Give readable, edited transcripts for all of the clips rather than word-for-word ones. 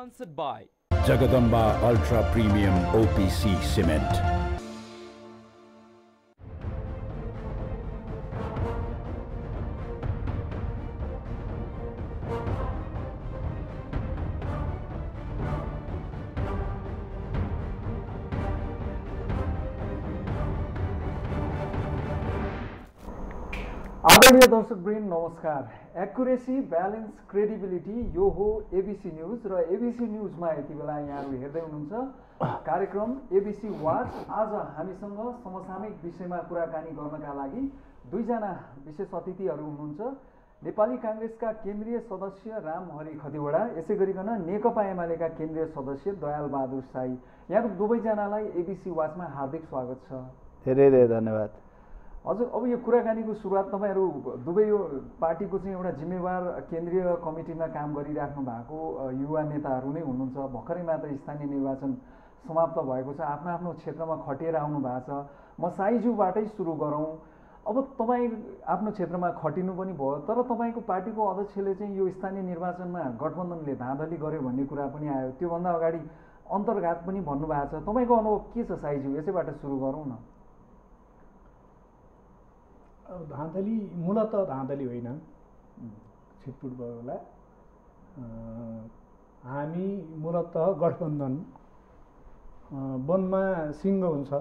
Sponsored by Jagadamba Ultra Premium OPC Cement. आदरणीय दर्शकवृन्द नमस्कार। Accuracy, balance, credibility यो हो एबिसी न्यूज र एबिसी न्यूजमा यति बेला यहाँहरू हेर्दै हुनुहुन्छ कार्यक्रम एबिसी वाच। आज हामीसँग समसामयिक विषयमा कुराकानी गर्नका लागि दुईजना विशेष अतिथिहरू हुनुहुन्छ। नेपाली कांग्रेसका केन्द्रीय सदस्य रामहरि खतिवडा, यसै गरिकन नेकपा एमालेका केन्द्रीय सदस्य दयाल बहादुर साई। यहाँको दुवैजनालाई एबिसी वाचमा हार्दिक स्वागत छ। धेरै धेरै धन्यवाद। हजुर, अब यो कुराकानीको सुरुवात तपाईहरु दुवै यो पार्टीको चाहिँ एउटा जिम्मेवार केन्द्रीय कमिटीमा काम गरिराख्नु भएको युवा नेताहरू नै हुनुहुन्छ। भर्खरै मात्र स्थानीय निर्वाचन समाप्त भएको छ, आफ्नो आफ्नो क्षेत्रमा खटिएर आउनु भएको छ। म साइजुबाटै सुरु गरौँ। अब तपाई आफ्नो क्षेत्रमा खटिनु पनि भयो, तर तपाईको पार्टीको अध्यक्षले चाहिँ यो स्थानीय निर्वाचनमा गठबन्धनले धाँधली गर्यो भन्ने कुरा पनि आयो। त्यो भन्दा अगाडि अन्तर्घात पनि भन्नुभएको छ। तपाईको अनुभव के छ साइजु? यसैबाट सुरु गरौँ न। धाँधली मूलत धाँधली होइन, छिटपुट भयो होला। हामी मूलत गठबन्धन वनमा सिंह हुन्छ,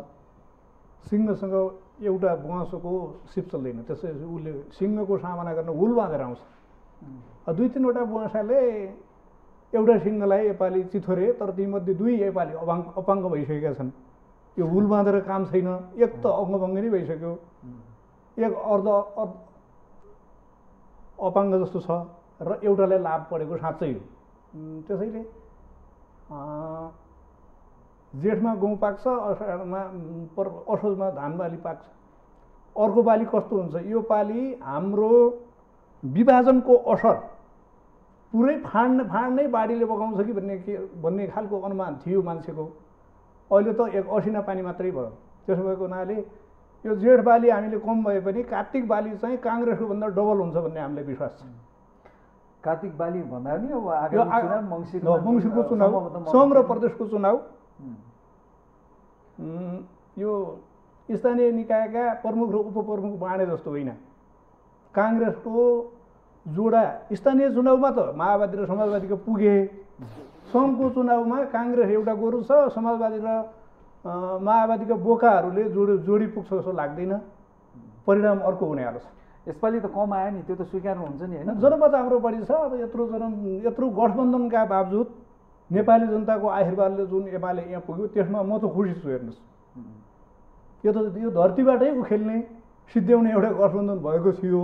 सिंहसँग एउटा बुवासोको सिप चल्दैन, त्यसैले उसले सिंहको सामना गर्न हुल बाँधेर आउँछ। दुई तीनवटा बुवासाले एउटा सिंहलाई नेपाली चिथोरे, तर तीमध्ये दुई नेपाली अपाङ्ग भइसकेका छन्। यो हुल बाँधेर काम छैन, एक त अङ्गभङ्गी नै भइसक्यो, एक अर्ध अपाङ्ग जस्तो छ र एउटालाई लाभ परेको साँच्चै हो। त्यसैले जेठमा गहुँ पाक्छ, असोजमा धान बाली पाक्छ। अर्को बाली कस्तो हुन्छ, यो पाली हाम्रो विभाजनको असर पुरै फाँड्नै बाढीले बगाउँछ कि भन्ने खालको अनुमान थियो मान्छेको। अहिले त एक असिना पानी मात्रै भयो। त्यसो भएको हुनाले यो जेठ बाली हामीले कम भए पनि कार्तिक बाली चाहिँ काङ्ग्रेसको भन्दा डबल हुन्छ भन्ने हामीलाई विश्वास छ। कार्तिक बाली भन्दा पनि अब आगामी चुनाव मङ्सिरको चुनाव, सङ्घ र प्रदेशको चुनाव, यो स्थानीय निकायका प्रमुख र उपप्रमुख बाँडे जस्तो होइन। काङ्ग्रेसको जोडा स्थानीय चुनावमा त माओवादी र समाजवादीको पुगे, सङ्घको चुनावमा काङ्ग्रेस एउटा गोरु छ, समाजवादी र माओवादीका बोकाहरूले जोडी पुग्छ जस्तो लाग्दैन। परिणाम अर्को हुनेवाला छ। यसपालि त कम आयो नि, त्यो त स्वीकार्नुहुन्छ नि होइन? जनमत हाम्रो बढी छ। अब यत्रो गठबन्धनका बावजुद नेपाली जनताको आशीर्वादले जुन एमाले यहाँ पुग्यो, त्यसमा म त खुसी छु। हेर्नुहोस्, यो धरतीबाटै उखेल्ने सिद्ध्याउने एउटा गठबन्धन भएको थियो।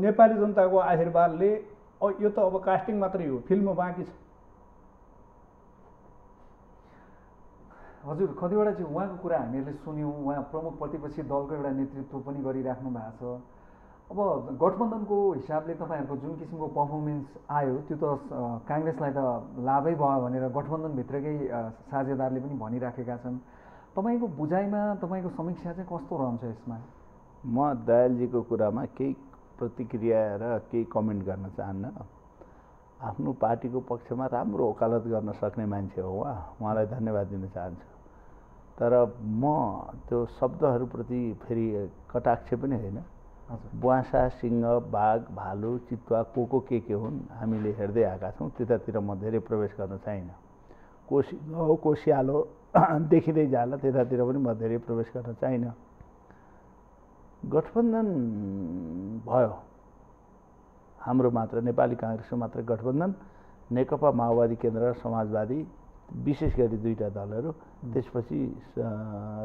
नेपाली जनताको आशीर्वादले यो त अब कास्टिङ मात्रै हो, फिल्म बाँकी छ। हजुर खतिवडाजी, उहाँको कुरा हामीहरूले सुन्यौँ। उहाँ प्रमुख प्रतिपक्षी दलको एउटा नेतृत्व पनि गरिराख्नु भएको छ। अब गठबन्धनको हिसाबले तपाईँहरूको जुन किसिमको पर्फर्मेन्स आयो, त्यो त काङ्ग्रेसलाई त लाभै भयो भनेर गठबन्धनभित्रकै साझेदारले पनि भनिराखेका छन्। तपाईँको बुझाइमा, तपाईँको समीक्षा चाहिँ कस्तो रहन्छ यसमा? म दयालजीको कुरामा केही प्रतिक्रिया र केही कमेन्ट गर्न चाहन्न। आफ्नो पार्टीको पक्षमा राम्रो वकालत गर्न सक्ने मान्छे हो उहाँलाई धन्यवाद दिन चाहन्छु। तर म त्यो शब्दहरूप्रति फेरि कटाक्ष पनि होइन। बुवासा, सिंह, बाघ, भालु, चितुवा को के हुन् हामीले हेर्दै आएका छौँ। त्यतातिर म धेरै प्रवेश गर्न चाहिनँ। को सिंह हो, को स्याल हो देखिँदै जाला, त्यतातिर पनि म धेरै प्रवेश गर्न चाहिनँ। गठबन्धन भयो हाम्रो मात्र, नेपाली काङ्ग्रेसको मात्र गठबन्धन, नेकपा माओवादी केन्द्र र समाजवादी, विशेष गरी दुईटा दलहरू, त्यसपछि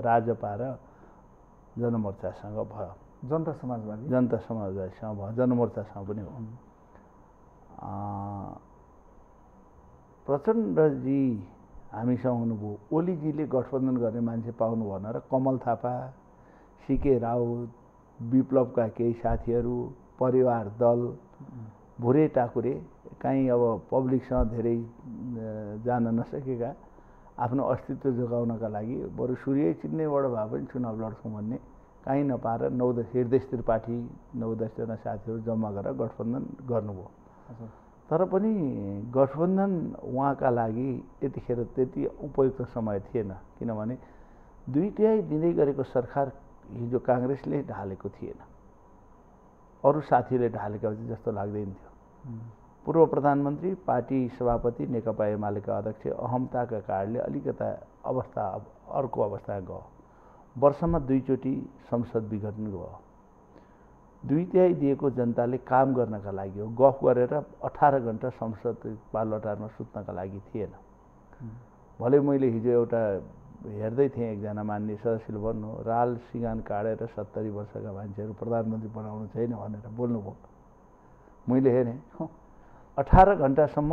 राजपा र जनमोर्चासँग भयो। जनता समाजवादीसँग भयो, जनमोर्चासँग पनि हो। प्रचण्डजी हामीसँग हुनुभयो, ओलीजीले गठबन्धन गर्ने मान्छे पाउनु भएन र कमल थापा, सीके राउत, विप्लवका केही साथीहरू, परिवार दल, भुरे टाकुरे काहीँ अब पब्लिकसँग धेरै जान नसकेका, आफ्नो अस्तित्व जोगाउनका लागि बरु सूर्य चिन्नेबाट भए पनि चुनाव लड्छौँ भन्ने काहीँ नपाएर 9-10 हृदय त्रिपाठी 9-10 जना साथीहरू जम्मा गरेर गठबन्धन गर्नुभयो। तर पनि गठबन्धन उहाँका लागि यतिखेर त्यति उपयुक्त समय थिएन, किनभने 2/3 दिँदै गरेको सरकार हिजो काङ्ग्रेसले ढालेको थिएन, अरू साथीले ढालेका जस्तो लाग्दैन थियो। पूर्व प्रधानमन्त्री, पार्टी सभापति, नेकपा एमालेका अध्यक्ष अहमताका कारणले अलिकता अवस्था अर्को अवस्था गयो। वर्षमा 2 चोटि संसद विघटन भयो। 2/3 दिएको जनताले काम गर्नका लागि हो, गफ गरेर 18 घण्टा संसद बालुवाटारमा सुत्नका लागि थिएन। भले मैले हिजो एउटा हेर्दै थिएँ, एकजना मान्य सदस्यले भन्नु राल सिँगान काटेर 70 वर्षका मान्छेहरू प्रधानमन्त्री बनाउनु छैन भनेर बोल्नुभयो। मैले हेरेँ 18 घण्टासम्म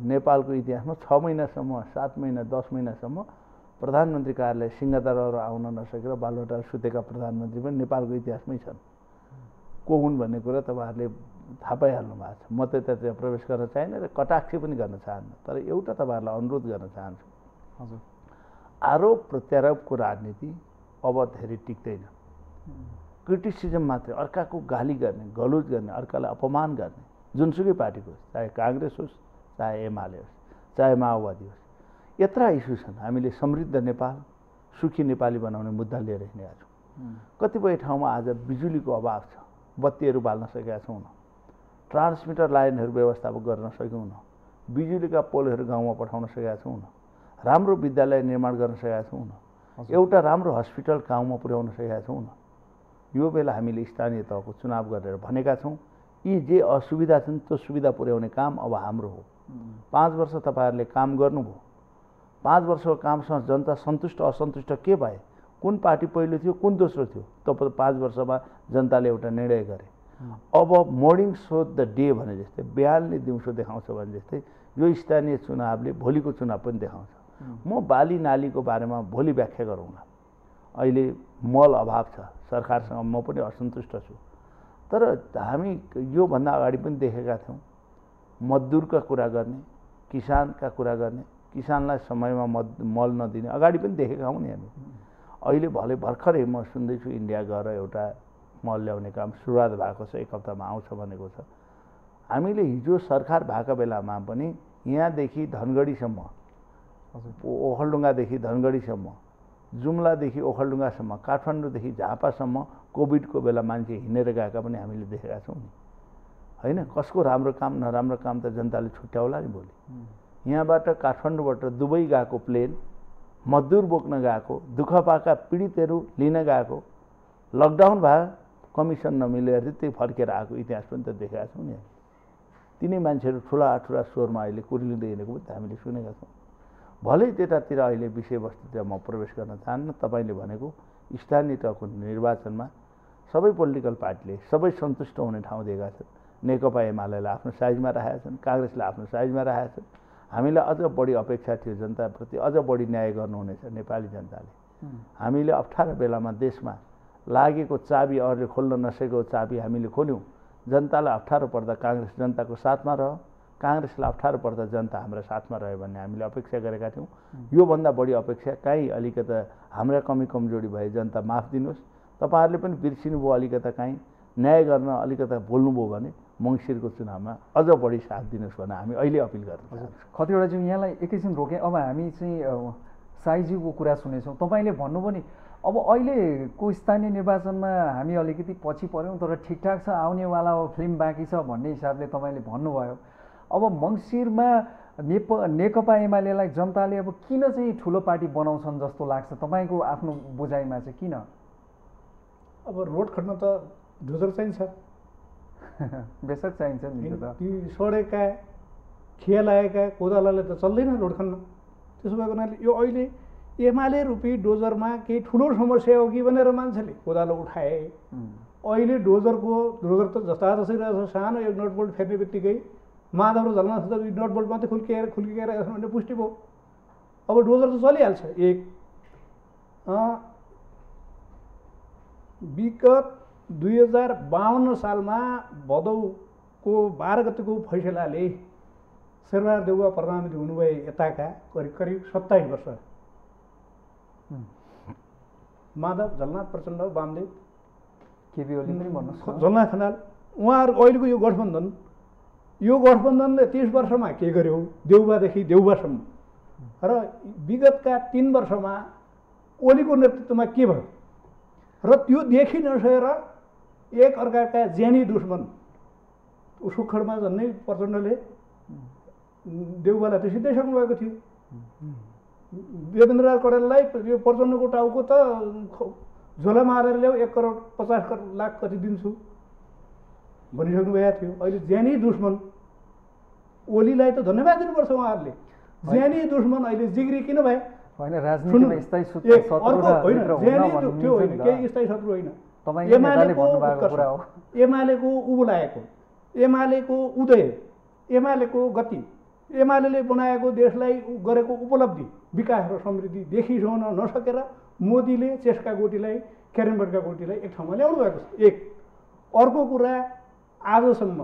नेपालको इतिहासमा 6 महिनासम्म, 7 महिना, 10 महिनासम्म प्रधानमन्त्री कार्यालय सिंहदरबार आउन नसकेर बालुवाटार सुतेका प्रधानमन्त्री पनि नेपालको इतिहासमै छन्। को हुन् भन्ने कुरा तपाईँहरूले थाहा पाइहाल्नु भएको छ। म त्यहाँ प्रवेश गर्न चाहन्न र कटाक्ष पनि गर्न चाहन्न, तर एउटा तपाईँहरूलाई अनुरोध गर्न चाहन्छु। हजुर, आरोप प्रत्यारोपको राजनीति अब धेरै टिक्दैन। क्रिटिसिजम मात्रै, अर्काको गाली गर्ने, गलौज गर्ने, अर्कालाई अपमान गर्ने, जुनसुकै पार्टीको होस्, चाहे काङ्ग्रेस होस्, चाहे एमाले होस्, चाहे माओवादी होस्, यत्रा इस्यु छन्। हामीले समृद्ध नेपाल, सुखी नेपाली बनाउने मुद्दा लिएर हिँडेका छौँ। कतिपय ठाउँमा आज बिजुलीको अभाव छ, बत्तीहरू बाल्न सकेका छौँ, ट्रान्समिटर लाइनहरू व्यवस्थापन गर्न सकेनौँ, बिजुलीका पोलहरू गाउँमा पठाउन सकेका छौँ, राम्रो विद्यालय निर्माण गर्न सकेका छौँ, एउटा राम्रो हस्पिटल गाउँमा पुर्याउन सकेका छौँ। यो बेला हामीले स्थानीय तहको चुनाव गरेर भनेका छौँ, यी जे असुविधा छन् त्यो सुविधा पुर्याउने काम अब हाम्रो हो। 5 वर्ष तपाईँहरूले काम गर्नुभयो। 5 वर्षको कामसँग जनता सन्तुष्ट असन्तुष्ट के भए, कुन पार्टी पहिलो थियो, कुन दोस्रो थियो, त 5 वर्षमा जनताले एउटा निर्णय गरे। अब मर्निङ सो द डे भने जस्तै, बिहानले दिउँसो देखाउँछ भने जस्तै यो स्थानीय चुनावले भोलिको चुनाव पनि देखाउँछ। म बाली नालीको बारेमा भोलि व्याख्या गरौँला। अहिले मल अभाव छ, सरकारसँग म पनि असन्तुष्ट छु, तर हामी योभन्दा अगाडि पनि देखेका थियौँ मजदुरका कुरा गर्ने, किसानका कुरा गर्ने, किसानलाई समयमा मल नदिने अगाडि पनि देखेका हौँ नि हामी। अहिले भले भर्खरै म सुन्दैछु इन्डिया गएर एउटा मल ल्याउने काम सुरुवात भएको छ, 1 हप्तामा आउँछ भनेको छ। हामीले हिजो सरकार भएका बेलामा पनि यहाँदेखि धनगढीसम्म, ओखलढुङ्गादेखि धनगढीसम्म, जुम्लादेखि ओखलढुङ्गासम्म, काठमाडौँदेखि झापासम्म कोभिडको बेला मान्छे हिँडेर गएका पनि हामीले देखेका छौँ नि, होइन? कसको राम्रो काम नराम्रो काम त जनताले छुट्याउला नि भोलि। यहाँबाट काठमाडौँबाट दुबई गएको प्लेन, मजदुर बोक्न गएको, दुःख पाएका पीडितहरू लिन गएको, लकडाउन भयो, कमिसन नमिलेर त्यही फर्केर आएको इतिहास पनि त देखेका छौँ नि। तिनै मान्छेहरू ठुला ठुला स्वरमा अहिले कुर्लिँदै हिँडेको पनि त हामीले सुनेका छौँ। भलै त्यतातिर अहिले विषयवस्तुतिर म प्रवेश गर्न चाहन्न। तपाईँले भनेको स्थानीय तहको निर्वाचनमा सबै पोलिटिकल पार्टीले सबै सन्तुष्ट हुने ठाउँ दिएका छन्। नेकपा एमालेलाई आफ्नो साइजमा राखेका छन्, काङ्ग्रेसलाई आफ्नो साइजमा राखेका छन्। हामीलाई अझ बढी अपेक्षा थियो, जनताप्रति अझ बढी न्याय गर्नुहुनेछ नेपाली जनताले। हामीले अप्ठ्यारो बेलामा देशमा लागेको चाबी, अरूले खोल्न नसकेको चाबी हामीले खोल्यौँ। जनतालाई अप्ठ्यारो पर्दा काङ्ग्रेस जनताको साथमा रह्यो, काङ्ग्रेसलाई अप्ठ्यारो पर्दा जनता हाम्रा साथमा रह्यो भन्ने हामीले अपेक्षा गरेका थियौँ। योभन्दा बढी अपेक्षा काहीँ अलिकता हाम्रा कमी कमजोरी भए जनता माफ दिनुहोस्। तपाईँहरूले पनि बिर्सिनुभयो, अलिकता काहीँ न्याय गर्न अलिकता बोल्नुभयो भने मङ्सिरको चुनावमा अझ बढी साथ दिनुहोस् भनेर हामी अहिले अपिल गर्छौँ। कतिवटा चाहिँ यहाँलाई एकैछिन रोकेँ। अब हामी चाहिँ साइजीको कुरा सुनेछौँ। तपाईँले भन्नुभयो नि अब अहिलेको स्थानीय निर्वाचनमा हामी अलिकति पछि पऱ्यौँ, तर ठिकठाक छ, आउनेवाला फिल्म बाँकी छ भन्ने हिसाबले तपाईँले भन्नुभयो। अब मङ्सिरमा नेकपा एमालेलाई जनताले अब किन चाहिँ ठुलो पार्टी बनाउँछन् जस्तो लाग्छ तपाईँको आफ्नो बुझाइमा चाहिँ? किन? अब रोड खट्न त डोजर चाहिन्छ, बेसक चाहिन्छ नि। ती सडेका खिया लागेका कोदालाले त चल्दैन रोड खन्न। त्यसो भएको हुनाले यो अहिले एमाले रूपी डोजरमा केही ठुलो समस्या हो कि भनेर मान्छेले कोदालो उठाए। अहिले डोजर त जस्ता जसरी रहेछ, सानो एक नट बोल्ट फेर्ने बित्तिकै माधव र झलना त नट बोल्ट मात्रै खुल्किएर भन्ने पुष्टि भयो। अब डोजर त चलिहाल्छ। एक विगत 2052 सालमा भदौको 12 गतेको फैसलाले शेरबहादुर देउवा प्रधानमन्त्री हुनुभए यताका करिब 27 वर्ष माधव, झलनाथ प्रचण्ड, वामदेव, केपी ओली पनि भन्नुहोस्, झलनाथ खनाल, उहाँहरू अहिलेको यो गठबन्धन यो गठबन्धनले 30 वर्षमा के गर्यो देउबादेखि देउबासम्म र विगतका 3 वर्षमा ओलीको नेतृत्वमा के भयो र त्यो देखि नसकेर एक अर्काका ज्यानी दुश्मन सुखडमा झन्नै प्रचण्डले देउबालाई त सिधाइसक्नु भएको थियो। देवेन्द्र कडेललाई यो प्रचण्डको टाउको त झोला मारेर ल्याऊ 1 करोड 50 लाख कति दिन्छु भनिसक्नु भएको थियो। अहिले ज्यानी दुश्मन ओलीलाई त धन्यवाद दिनुपर्छ उहाँहरूले। ज्यानी दुश्मन अहिले जिग्री किन भए होइन राजनीतिमा स्थायी शत्रु होइन केही स्थायी शत्रु होइन। एमालेको उभो लागेको एमालेको उदय एमालेको गति एमाले बनाएको देशलाई गरेको उपलब्धि विकास र समृद्धि देखिसहन नसकेर मोदीले चेस्का गोटीलाई क्यारेमबोर्डका गोटीलाई एक ठाउँमा ल्याउनु भएको छ। एक अर्को कुरा आजसम्म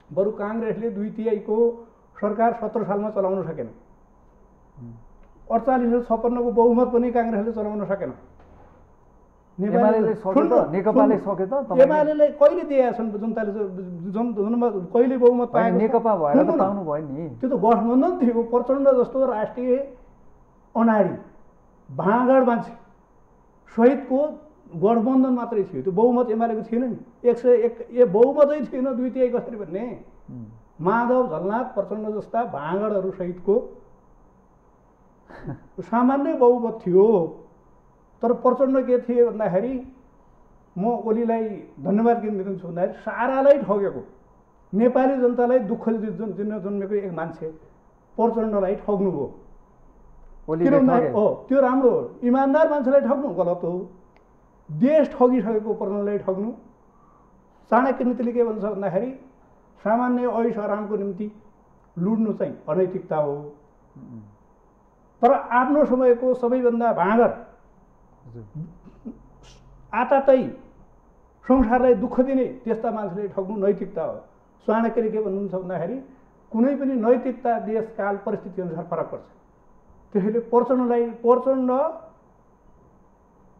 बरु काङ्ग्रेसले 2/3 सरकार 17 सालमा चलाउन सकेन। 48-56 को बहुमत पनि काङ्ग्रेसले चलाउन सकेन। एमालेले सके त एमालेले कहिले दिएका छन् जनताले कहिले बहुमत पाएको नेकपा भएर त पाउनु भयो नि। त्यो त गठबन्धन थियो। प्रचण्ड जस्तो राष्ट्रिय अनाडी भाँगड मान्छे सहितको गठबन्धन मात्रै थियो। त्यो बहुमत एमालेको थिएन नि। 101 बहुमतै थिएन 2/3 कसरी भन्ने। माधव झलनाथ प्रचण्ड जस्ता भाँगडहरू सहितको सामान्य बहुमत थियो। तर प्रचण्ड के थिए भन्दाखेरि म ओलीलाई धन्यवाद किन दिन्छु भन्दाखेरि सारालाई ठगेको नेपाली जनतालाई दुःख दिन जन्मेको एक मान्छे प्रचण्डलाई ठग्नुभयो। त्यो राम्रो हो। इमान्दार मान्छेलाई ठग्नु गलत हो। देश ठगिसकेको प्रचण्डलाई ठग्नु। चाणक्य नीतिले के भन्छ भन्दाखेरि सामान्य ऐश आरामको निम्ति लुड्नु चाहिँ अनैतिकता हो। तर आफ्नो समयको सबैभन्दा भाँगर आतातै संसारलाई दुःख दिने त्यस्ता मान्छेले ठग्नु नैतिकता हो। चाणक्यले के भन्नुहुन्छ भन्दाखेरि कुनै पनि नैतिकता देश काल परिस्थिति अनुसार फरक पर्छ। त्यसैले प्रचण्ड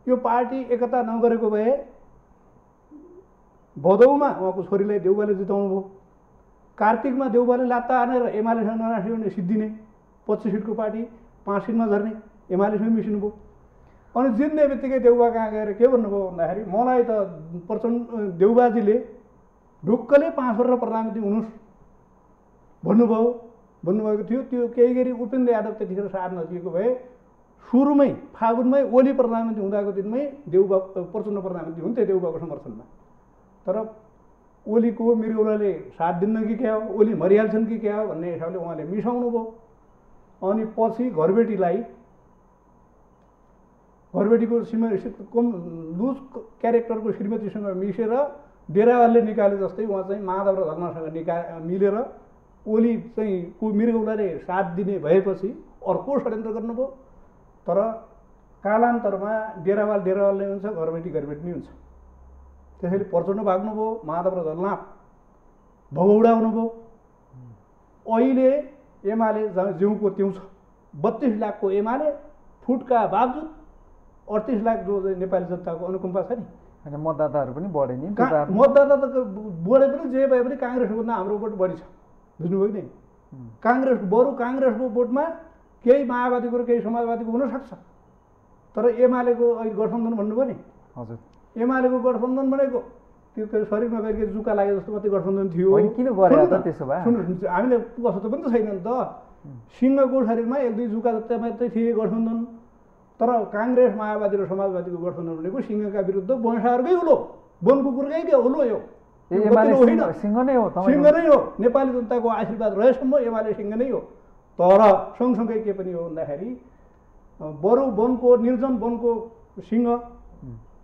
यो पार्टी एकता नगरेको भए भदौमा उहाँको छोरीलाई देउबाले जिताउनु भयो। कार्तिकमा देउबाले लात्ता हानेर एमालेसँग नराख्यो भने सिद्धिने 25 सिटको पार्टी 5 सिटमा झर्ने एमालेसँग मिसिनु भयो। अनि जित्ने बित्तिकै देउबा कहाँ गएर के भन्नुभयो भन्दाखेरि मलाई त प्रचण्ड देउबाजीले ढुक्कले 5 वर्ष प्रधानमन्त्री हुनुहोस् भन्नुभएको थियो। त्यो केही गरी उपेन्द्र यादव त्यतिखेर साथ नदिएको भए सुरुमै फागुनमै ओली प्रधानमन्त्री हुँदाको दिनमै देउबा प्रचण्ड प्रधानमन्त्री हुन्थे देउबाको समर्थनमा। तर ओलीको मृगौलाले साथ दिन्न कि क्या हो ओली मरिहाल्छन् कि क्या हो भन्ने हिसाबले उहाँले मिसाउनु भयो। अनि पछि घरबेटीको कम लुज क्यारेक्टरको श्रीमतीसँग मिसेर डेरावालले निकाले जस्तै उहाँ चाहिँ माधव र धर्मसँग मिलेर ओली चाहिँ मृगौलाले साथ दिने भएपछि अर्को षड्यन्त्र गर्नुभयो। तर कालान्तरमा डेरावाल नै हुन्छ घरबेटी नै हुन्छ। त्यसैले प्रचण्ड भाग्नुभयो। माधव र झलनाथ भगौडा हुनुभयो। अहिले एमाले जिउको त्यौँ छ। 32 लाखको एमाले फुटका बावजुद 38 लाख जो नेपाली जनताको अनुकम्पा छ नि। होइन मतदाताहरू पनि बढे नि। मतदाता त बढे पनि जे भए पनि काङ्ग्रेसको भन्दा हाम्रो भोट बढी छ। बुझ्नुभयो कि नै। काङ्ग्रेसको भोटमा केही माओवादीको र केही समाजवादीको हुनसक्छ। तर एमालेको अहिले गठबन्धन भन्नुभयो नि। हजुर एमालेको गठबन्धन भनेको त्यो शरीरमा गएर जुका लागे जस्तो मात्रै गठबन्धन थियो। किन गरे त त्यसो भए? सुन्नु हामीले कस्तो पनि त छैन नि त। सिंहको शरीरमा 1-2 जुका जस्तै मात्रै थिए गठबन्धन। तर काङ्ग्रेस माओवादी र समाजवादीको गठबन्धन भनेको सिंहका विरुद्ध वंशाहरूकै हुलो वन कुकुरकै हुलो यो सिंह नै हो। नेपाली जनताको आशीर्वाद रहेसम्म एमाले सिंह नै हो। तर सँगसँगै के पनि हो भन्दाखेरि बरु वनको निर्जन वनको सिंह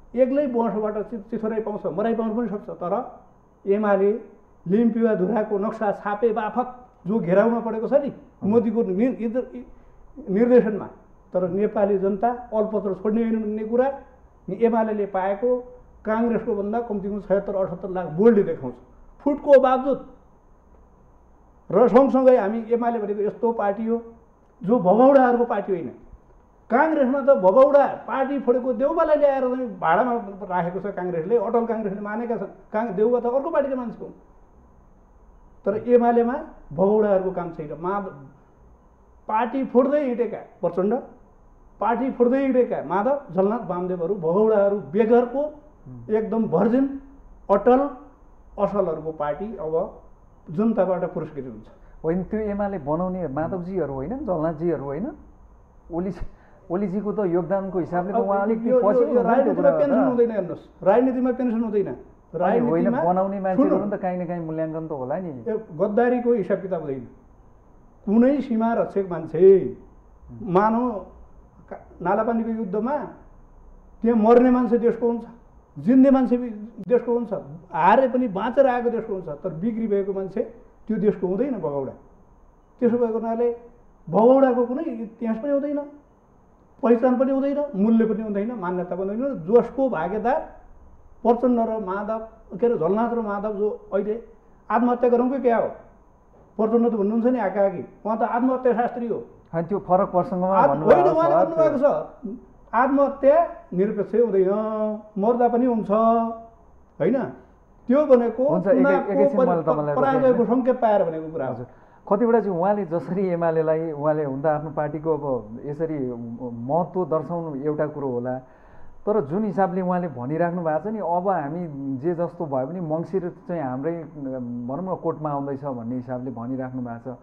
एक्लै वंशबाट चिथोराइ पाउँछ मराइ पाउनु पनि सक्छ। तर एमाले लिम्पिवा धुराको नक्सा छापे बाफत जो घेराउमा परेको छ नि मोदीको निर्देशनमा। तर नेपाली जनता अलपत्र छोड्ने होइन भन्ने कुरा एमाले पाएको काङ्ग्रेसको भन्दा कम्तीमा 76-78 लाख बोल्डले देखाउँछ फुटको बावजुद। र सँगसँगै हामी एमाले भनेको यस्तो पार्टी हो जो भगौडाहरूको पार्टी होइन। काङ्ग्रेसमा त भगौडा पार्टी फोडेको देउबालाई ल्याएर भाडामा राखेको छ काङ्ग्रेसले। अटल काङ्ग्रेसले मानेका छन्। देउबा त अर्को पार्टीको मान्छे हो। तर एमालेमा भगौडाहरूको काम छैन। पार्टी फोड्दै हिँडेका प्रचण्ड, पार्टी फोड्दै हिँडेका माधव, झलनाथ, वामदेवहरू भगौडाहरू बेगरको एकदम भर्जिन अटल असलहरूको पार्टी अब जनताबाट पुरस्कृत हुन्छ। होइन, त्यो एमाले बनाउने माधवजीहरू होइन, झलनाथजीहरू होइन, ओलीजीको त योगदानको हिसाबले त उहाँ अलिक पछि राजनीतिमा पेन्सन हुँदैन। हेर्नुहोस्, राजनीतिमा पेन्सन हुँदैन। राजनीतिमा बनाउने मान्छेहरू पनि त काहीँ न काहीँ मूल्याङ्कन त होला नि। गद्दारीको हिसाब किताब हुँदैन। कुनै सीमा रक्षक मान्छे मानव नालापानीको युद्धमा त्यहाँ मर्ने मान्छे देशको हुन्छ, जिन्ने मान्छे देशको हुन्छ, हारे पनि बाँचेर आएको देशको हुन्छ। तर बिक्री भएको मान्छे त्यो देशको हुँदैन भगौडा। त्यसो भएको हुनाले भगौडाको कुनै इतिहास पनि हुँदैन, पहिचान पनि हुँदैन, मूल्य पनि हुँदैन, मान्यता पनि हुँदैन। जसको भागेदार प्रचण्ड र माधव, के अरे झलनाथ र माधव जो अहिले आत्महत्या गरौँ कि क्या हो, प्रचण्ड त भन्नुहुन्छ नि आकाकी, उहाँ त आत्महत्या शास्त्री हो। त्यो फरक प्रसङ्गमा होइन, उहाँले भन्नुभएको छ आत्महत्या निरपेक्ष हुँदैन, मर्दा पनि हुन्छ होइन। त्यो भनेको पराजयको सङ्केत पाएर भनेको कुरा हो। कतिवटा चाहिँ उहाँले जसरी एमालेलाई उहाँले हुन त आफ्नो पार्टीको अब यसरी महत्त्व दर्शाउनु एउटा कुरो होला, तर जुन हिसाबले उहाँले भनिराख्नु भएको छ नि, अब हामी जे जस्तो भयो भने मङ्सिर चाहिँ हाम्रै भनौँ न कोर्टमा आउँदैछ भन्ने हिसाबले भनिराख्नु भएको छ,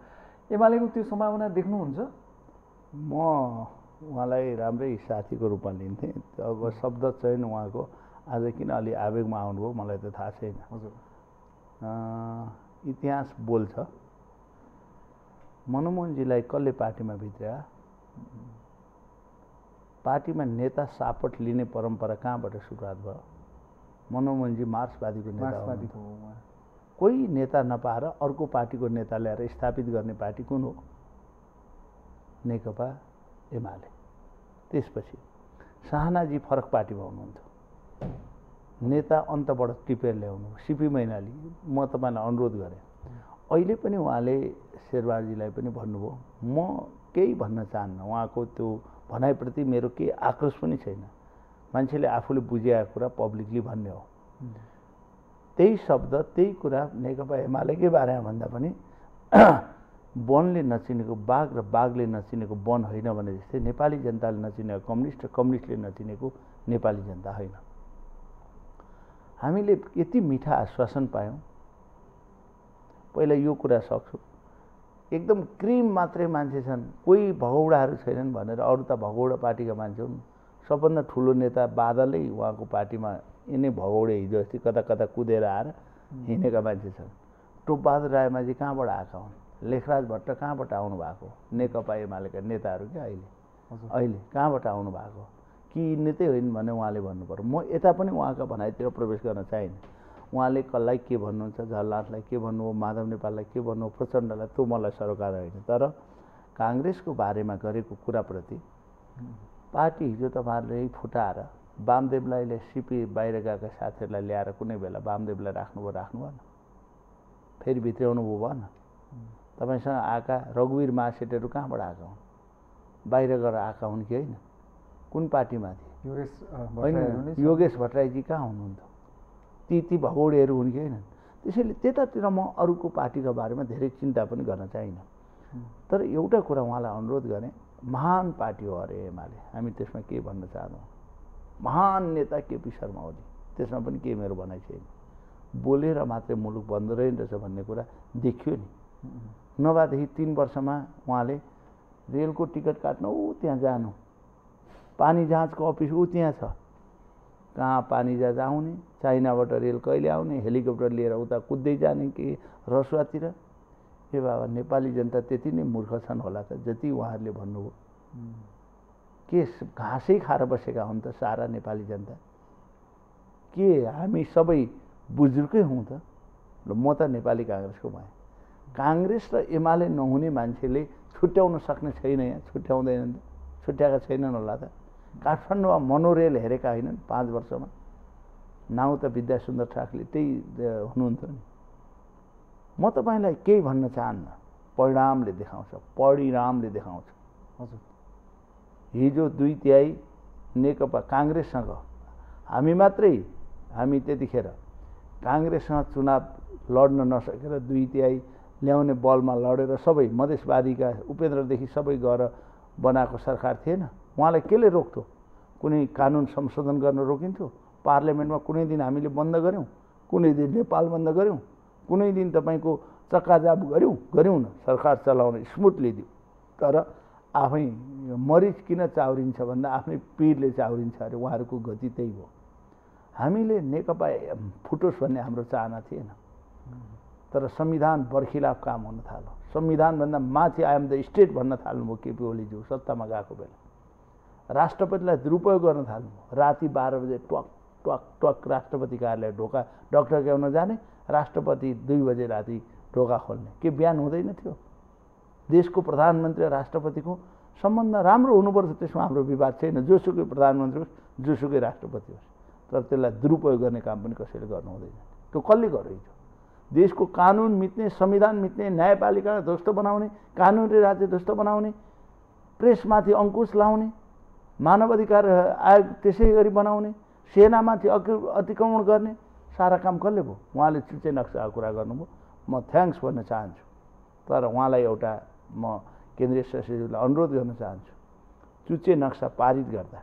एमालेको त्यो सम्भावना देख्नुहुन्छ? म उहाँलाई राम्रै साथीको रूपमा लिन्थेँ। अब शब्द चयन उहाँको आज किन अलि आवेगमा आउनुभयो मलाई त थाहा छैन। हजुर, इतिहास बोल्छ मनमोहनजीलाई कसले पार्टीमा भित्र्या, पार्टीमा नेता सापट लिने परम्परा कहाँबाट सुरुवात भयो? मनमोहनजी मार्क्सवादीको नेता हो। कोही नेता नपाएर अर्को पार्टीको नेता ल्याएर स्थापित गर्ने पार्टी कुन हो? नेकपा एमाले। त्यसपछि शाहनाजी फरक पार्टीमा हुनुहुन्थ्यो, नेता अन्तबाट टिपेर ल्याउनु, सिपी मैनाली। म तपाईँलाई अनुरोध गरेँ, अहिले पनि उहाँले शेरबहादुरजीलाई पनि भन्नुभयो, म केही भन्न चाहन्न, उहाँको त्यो भनाइप्रति मेरो केही आक्रोश पनि छैन, मान्छेले आफूले बुझेको कुरा पब्लिकली भन्ने हो। त्यही शब्द त्यही कुरा नेकपा एमालेकै बारेमा भन्दा पनि वनले नचिनेको बाघ र बाघले नचिनेको वन होइन भने जस्तै नेपाली जनताले नचिनेको कम्युनिस्ट र कम्युनिस्टले नचिनेको नेपाली जनता होइन। हामीले यति मिठा आश्वासन पायौँ, पहिला यो कुरा सक्छु, एकदम क्रिम मात्रै मान्छे छन्, कोही भगौडाहरू छैनन् भनेर अरू त भगौडा पार्टीका मान्छे हुन्। सबभन्दा ठुलो नेता बादलै उहाँको पार्टीमा यिनै भगौडे हिजो अस्ति कता कता कुदेर आएर हिँडेका मान्छे छन्। टोपबहादुर रायमाझी कहाँबाट आएका हुन्? लेखराज भट्ट कहाँबाट आउनु भएको? नेकपा एमालेका नेताहरू क्या अहिले कहाँबाट आउनु भएको? कि नेतै होइन भने उहाँले भन्नु पर्यो। म यता पनि उहाँका भनाइतिर प्रवेश गर्न चाहिन्न। उहाँले कसलाई के भन्नुहुन्छ, झलनाथलाई के भन्नुभयो, माधव नेपाललाई के भन्नुभयो, प्रचण्डलाई, त्यो मलाई सरोकार होइन। तर काङ्ग्रेसको बारेमा गरेको कुराप्रति पार्टी हिजो तपाईँहरूले फुटाएर वामदेवलाई सिपी बाहिर गएका साथीहरूलाई ल्याएर कुनै बेला वामदेवलाई राख्नु भएन, फेरि भित्र्याउनु भएन। तपाईँसँग आएका रघुवीर महासेठहरू कहाँबाट आएका हुन्? बाहिर गएर आएका हुन् कि होइन? कुन पार्टीमा थिए? होइन, योगेश भट्टराईजी कहाँ हुनुहुन्थ्यो? ती भगौडेहरू हुन् कि होइन? त्यसैले त्यतातिर म अरूको पार्टीको बारेमा धेरै चिन्ता पनि गर्न चाहिनँ। तर एउटा कुरा उहाँलाई अनुरोध गरेँ, महान पार्टी हो अरे एमाले, हामी त्यसमा के भन्न चाहन्छौँ। महान नेता केपी शर्मा ओली, त्यसमा पनि के मेरो भनाइ छैन। बोलेर मात्रै मुलुक बन्द रहेछ भन्ने कुरा देखियो नि। नभएदेखि 3 वर्षमा उहाँले रेलको टिकट काट्न ऊ त्यहाँ जानु, पानी जहाजको अफिस ऊ त्यहाँ छ, कहाँ पानी जहाज आउने, चाइनाबाट रेल कहिले आउने, हेलिकप्टर लिएर उता कुद्दै जाने कि रसुवातिर। ए बाबा, नेपाली जनता त्यति नै मूर्ख छन् होला त जति उहाँहरूले भन्नुभयो। के घाँसै खाएर बसेका हुन् त सारा नेपाली जनता? के हामी सबै बुजुर्गै हौँ त? ल, म त नेपाली काङ्ग्रेसको भएँ। काङ्ग्रेस र एमाले नहुने मान्छेले छुट्याउन सक्ने छैन, यहाँ छुट्याउँदैनन् त, छुट्याएका छैनन् होला त। काठमाडौँमा मोनोरेल हेरेका होइनन् 5 वर्षमा? नाउँ त विद्यासुन्दर ठाकले त्यही हुनुहुन्थ्यो नि। म तपाईँलाई केही भन्न चाहन्न, परिणामले देखाउँछ। हजुर, हिजो 2/3 नेकपा काङ्ग्रेससँग हामी त्यतिखेर काङ्ग्रेससँग चुनाव लड्न नसकेर 2/3 ल्याउने बलमा लडेर सबै मधेसवादीका उपेन्द्रदेखि सबै गएर बनाएको सरकार थिएन। उहाँलाई केले रोक्थ्यो? कुनै कानुन संशोधन गर्न रोकिन्थ्यो? पार्लियामेन्टमा कुनै दिन हामीले बन्द गऱ्यौँ, कुनै दिन नेपाल बन्द गऱ्यौँ, कुनै दिन तपाईँको चक्काजाप गऱ्यौँ न, सरकार चलाउने स्मुथली दियो। तर आफै मरिच किन चाउरिन्छ भन्दा आफ्नै पिरले चाउरिन्छ अरे, उहाँहरूको गति त्यही हो। हामीले नेकपा फुटोस् भन्ने हाम्रो चाहना थिएन, तर संविधान बर्खिलाफ काम हुन थाल्यो। संविधानभन्दा माथि आई एम द स्टेट भन्न थाल्नुभयो केपी ओलीज्यू सत्तामा गएको बेला। राष्ट्रपतिलाई दुरुपयोग गर्न थाल्नुभयो। राति 12 बजे ट्वाक ट्वाक ट्वाक राष्ट्रपति कार्यालय ढोका डक्टर ल्याउन जाने, राष्ट्रपति 2 बजे राति ढोका खोल्ने। के बिहान हुँदैन थियो? देशको प्रधानमन्त्री र राष्ट्रपतिको सम्बन्ध राम्रो हुनुपर्छ, त्यसमा हाम्रो विवाद छैन। जोसुकै प्रधानमन्त्री होस्, जोसुकै राष्ट्रपति होस्, तर त्यसलाई दुरुपयोग गर्ने काम पनि कसैले गर्नु हुँदैन। त्यो कसले गर्यो? देशको कानुन मिच्ने, संविधान मिच्ने, न्यायपालिका ध्वस्त बनाउने, कानुनी राज्य ध्वस्त बनाउने, प्रेसमाथि अङ्कुश लाउने, मानवाधिकार आयोग त्यसै गरी बनाउने, सेनामाथि अतिक्रमण गर्ने सारा काम कसले भयो? उहाँले चुच्चे नक्साको कुरा गर्नुभयो। म थ्याङ्क्स भन्न चाहन्छु। तर उहाँलाई एउटा म केन्द्रीय सचिवलाई अनुरोध गर्न चाहन्छु, चुच्चे नक्सा पारित गर्दा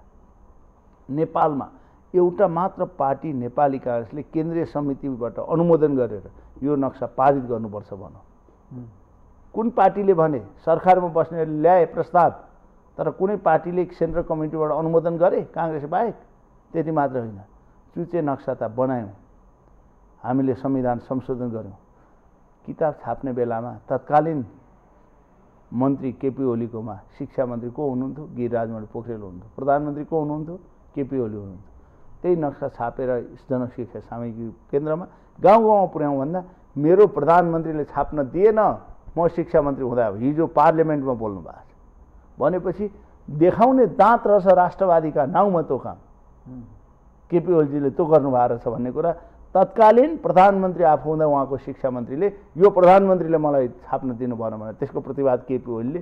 नेपालमा एउटा मात्र पार्टी नेपाली काङ्ग्रेसले केन्द्रीय समितिबाट अनुमोदन गरेर यो नक्सा पारित गर्नुपर्छ भनौँ। कुन पार्टीले भने? सरकारमा बस्ने ल्याए प्रस्ताव, तर कुनै पार्टीले सेन्ट्रल कमिटीबाट अनुमोदन गरे काङ्ग्रेस बाहेक? त्यति मात्र होइन, चुच्चे नक्सा त बनायौँ, हामीले संविधान संशोधन गऱ्यौँ। किताब छाप्ने बेलामा तत्कालीन मन्त्री केपी ओलीकोमा शिक्षा मन्त्री को हुनुहुन्थ्यो? गिरिराजमणि पोखरेल हुनुहुन्थ्यो। प्रधानमन्त्री को हुनुहुन्थ्यो? केपी ओली हुनुहुन्थ्यो। त्यही नक्सा छापेर जनशिक्षा सामग्री केन्द्रमा गाउँ गाउँमा पुर्याउँ भन्दा मेरो प्रधानमन्त्रीले छाप्न दिएन, म शिक्षा मन्त्री हुँदा हिजो पार्लियामेन्टमा बोल्नु भएको छ भनेपछि देखाउने दाँत रहेछ राष्ट्रवादीका नाउँमा त्यो काम केपी ओलीजीले त्यो गर्नुभएको रहेछ भन्ने कुरा तत्कालीन प्रधानमन्त्री आफू हुँदा उहाँको शिक्षा मन्त्रीले यो प्रधानमन्त्रीले मलाई छाप्न दिनु भएन भने त्यसको प्रतिवाद केपी ओलीले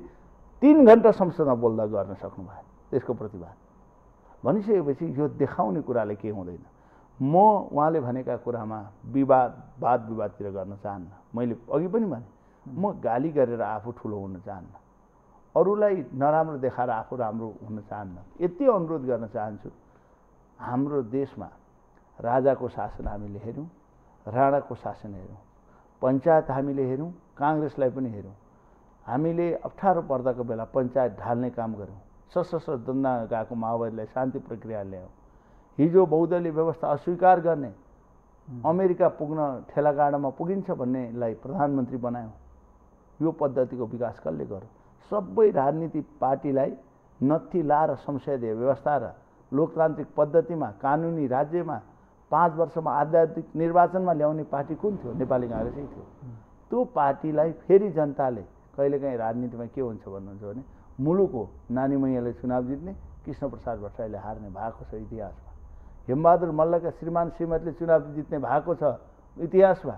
3 घण्टा संसदमा बोल्दा गर्न सक्नुभयो। त्यसको प्रतिवाद भनिसकेपछि यो देखाउने कुराले के हुँदैन। म उहाँले भनेका कुरामा वाद विवादतिर गर्न चाहन्न। मैले अघि पनि भने म गाली गरेर आफू ठुलो हुन चाहन्न, अरूलाई नराम्रो देखाएर आफू राम्रो हुन चाहन्न। यति अनुरोध गर्न चाहन्छु, हाम्रो देशमा राजाको शासन हामीले हेऱ्यौँ, राणाको शासन हेऱ्यौँ, पञ्चायत हामीले हेऱ्यौँ, काङ्ग्रेसलाई पनि हेऱ्यौँ। हामीले अप्ठ्यारो पर्दाको बेला पञ्चायत ढाल्ने काम गऱ्यौँ, सशस्त्र द्वन्द्व गएको माओवादीलाई शान्ति प्रक्रिया ल्यायौँ। हिजो बहुदलीय व्यवस्था अस्वीकार गर्ने, अमेरिका पुग्न ठेलागाडामा पुगिन्छ भन्नेलाई प्रधानमन्त्री बनायौँ। यो पद्धतिको विकास कसले गर्यो? सबै राजनीतिक पार्टीलाई नत्थी लाएर संसदीय व्यवस्था र लोकतान्त्रिक पद्धतिमा कानुनी राज्यमा 5 वर्षमा आध्यात्मिक निर्वाचनमा ल्याउने पार्टी कुन थियो? नेपाली काङ्ग्रेसै थियो। त्यो पार्टीलाई फेरि जनताले कहिलेकाहीँ राजनीतिमा के हुन्छ भन्नुहुन्छ भने मुलुक हो, नानी मैयाले चुनाव जित्ने, कृष्णप्रसाद भट्टराईले हार्ने भएको छ इतिहासमा। हेमबहादुर मल्लका श्रीमान श्रीमतीले चुनाव जित्ने भएको छ इतिहासमा।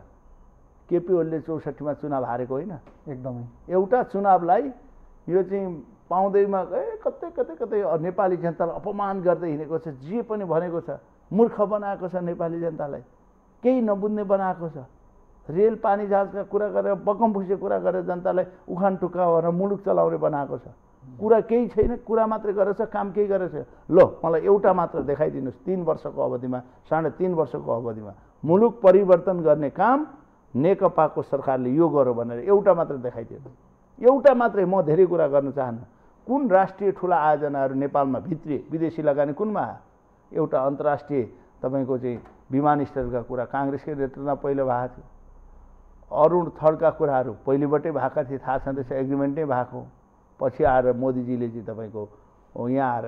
केपी ओलीले 64मा चुनाव हारेको होइन। एकदमै एउटा चुनावलाई यो चाहिँ पाउँदैमा कतै कतै कतै नेपाली जनतालाई अपमान गर्दै हिँडेको छ। जे पनि भनेको छ, मूर्ख बनाएको छ नेपाली जनतालाई, केही नबुझ्ने बनाएको छ। रेल पानी जहाजका कुरा गरेर बकमफुसे कुरा गरेर जनतालाई उखान टुक्का गरेर मुलुक चलाउने बनाएको छ। कुरा केही छैन, कुरा मात्रै गरेछ, काम केही गरेछ। ल मलाई एउटा मात्र देखाइदिनुहोस्, 3 वर्षको अवधिमा, 3.5 वर्षको अवधिमा मुलुक परिवर्तन गर्ने काम नेकपाको सरकारले यो गर्यो भनेर एउटा मात्र देखाइदिनुहोस्। एउटा मात्रै। म धेरै कुरा गर्न चाहन्न। कुन राष्ट्रिय ठुला आयोजनाहरू नेपालमा भित्रिए? विदेशी लगानी कुनमा आयो? एउटा अन्तर्राष्ट्रिय तपाईँको चाहिँ विमानस्थलका कुरा काङ्ग्रेसकै नेतृत्वमा पहिलो भएको थियो। अरुण थडका कुराहरू पहिलेबाटै भएका थिए, थाहा छँदैछ, एग्रिमेन्ट नै भएको। पछि आएर मोदीजीले चाहिँ तपाईँको यहाँ आएर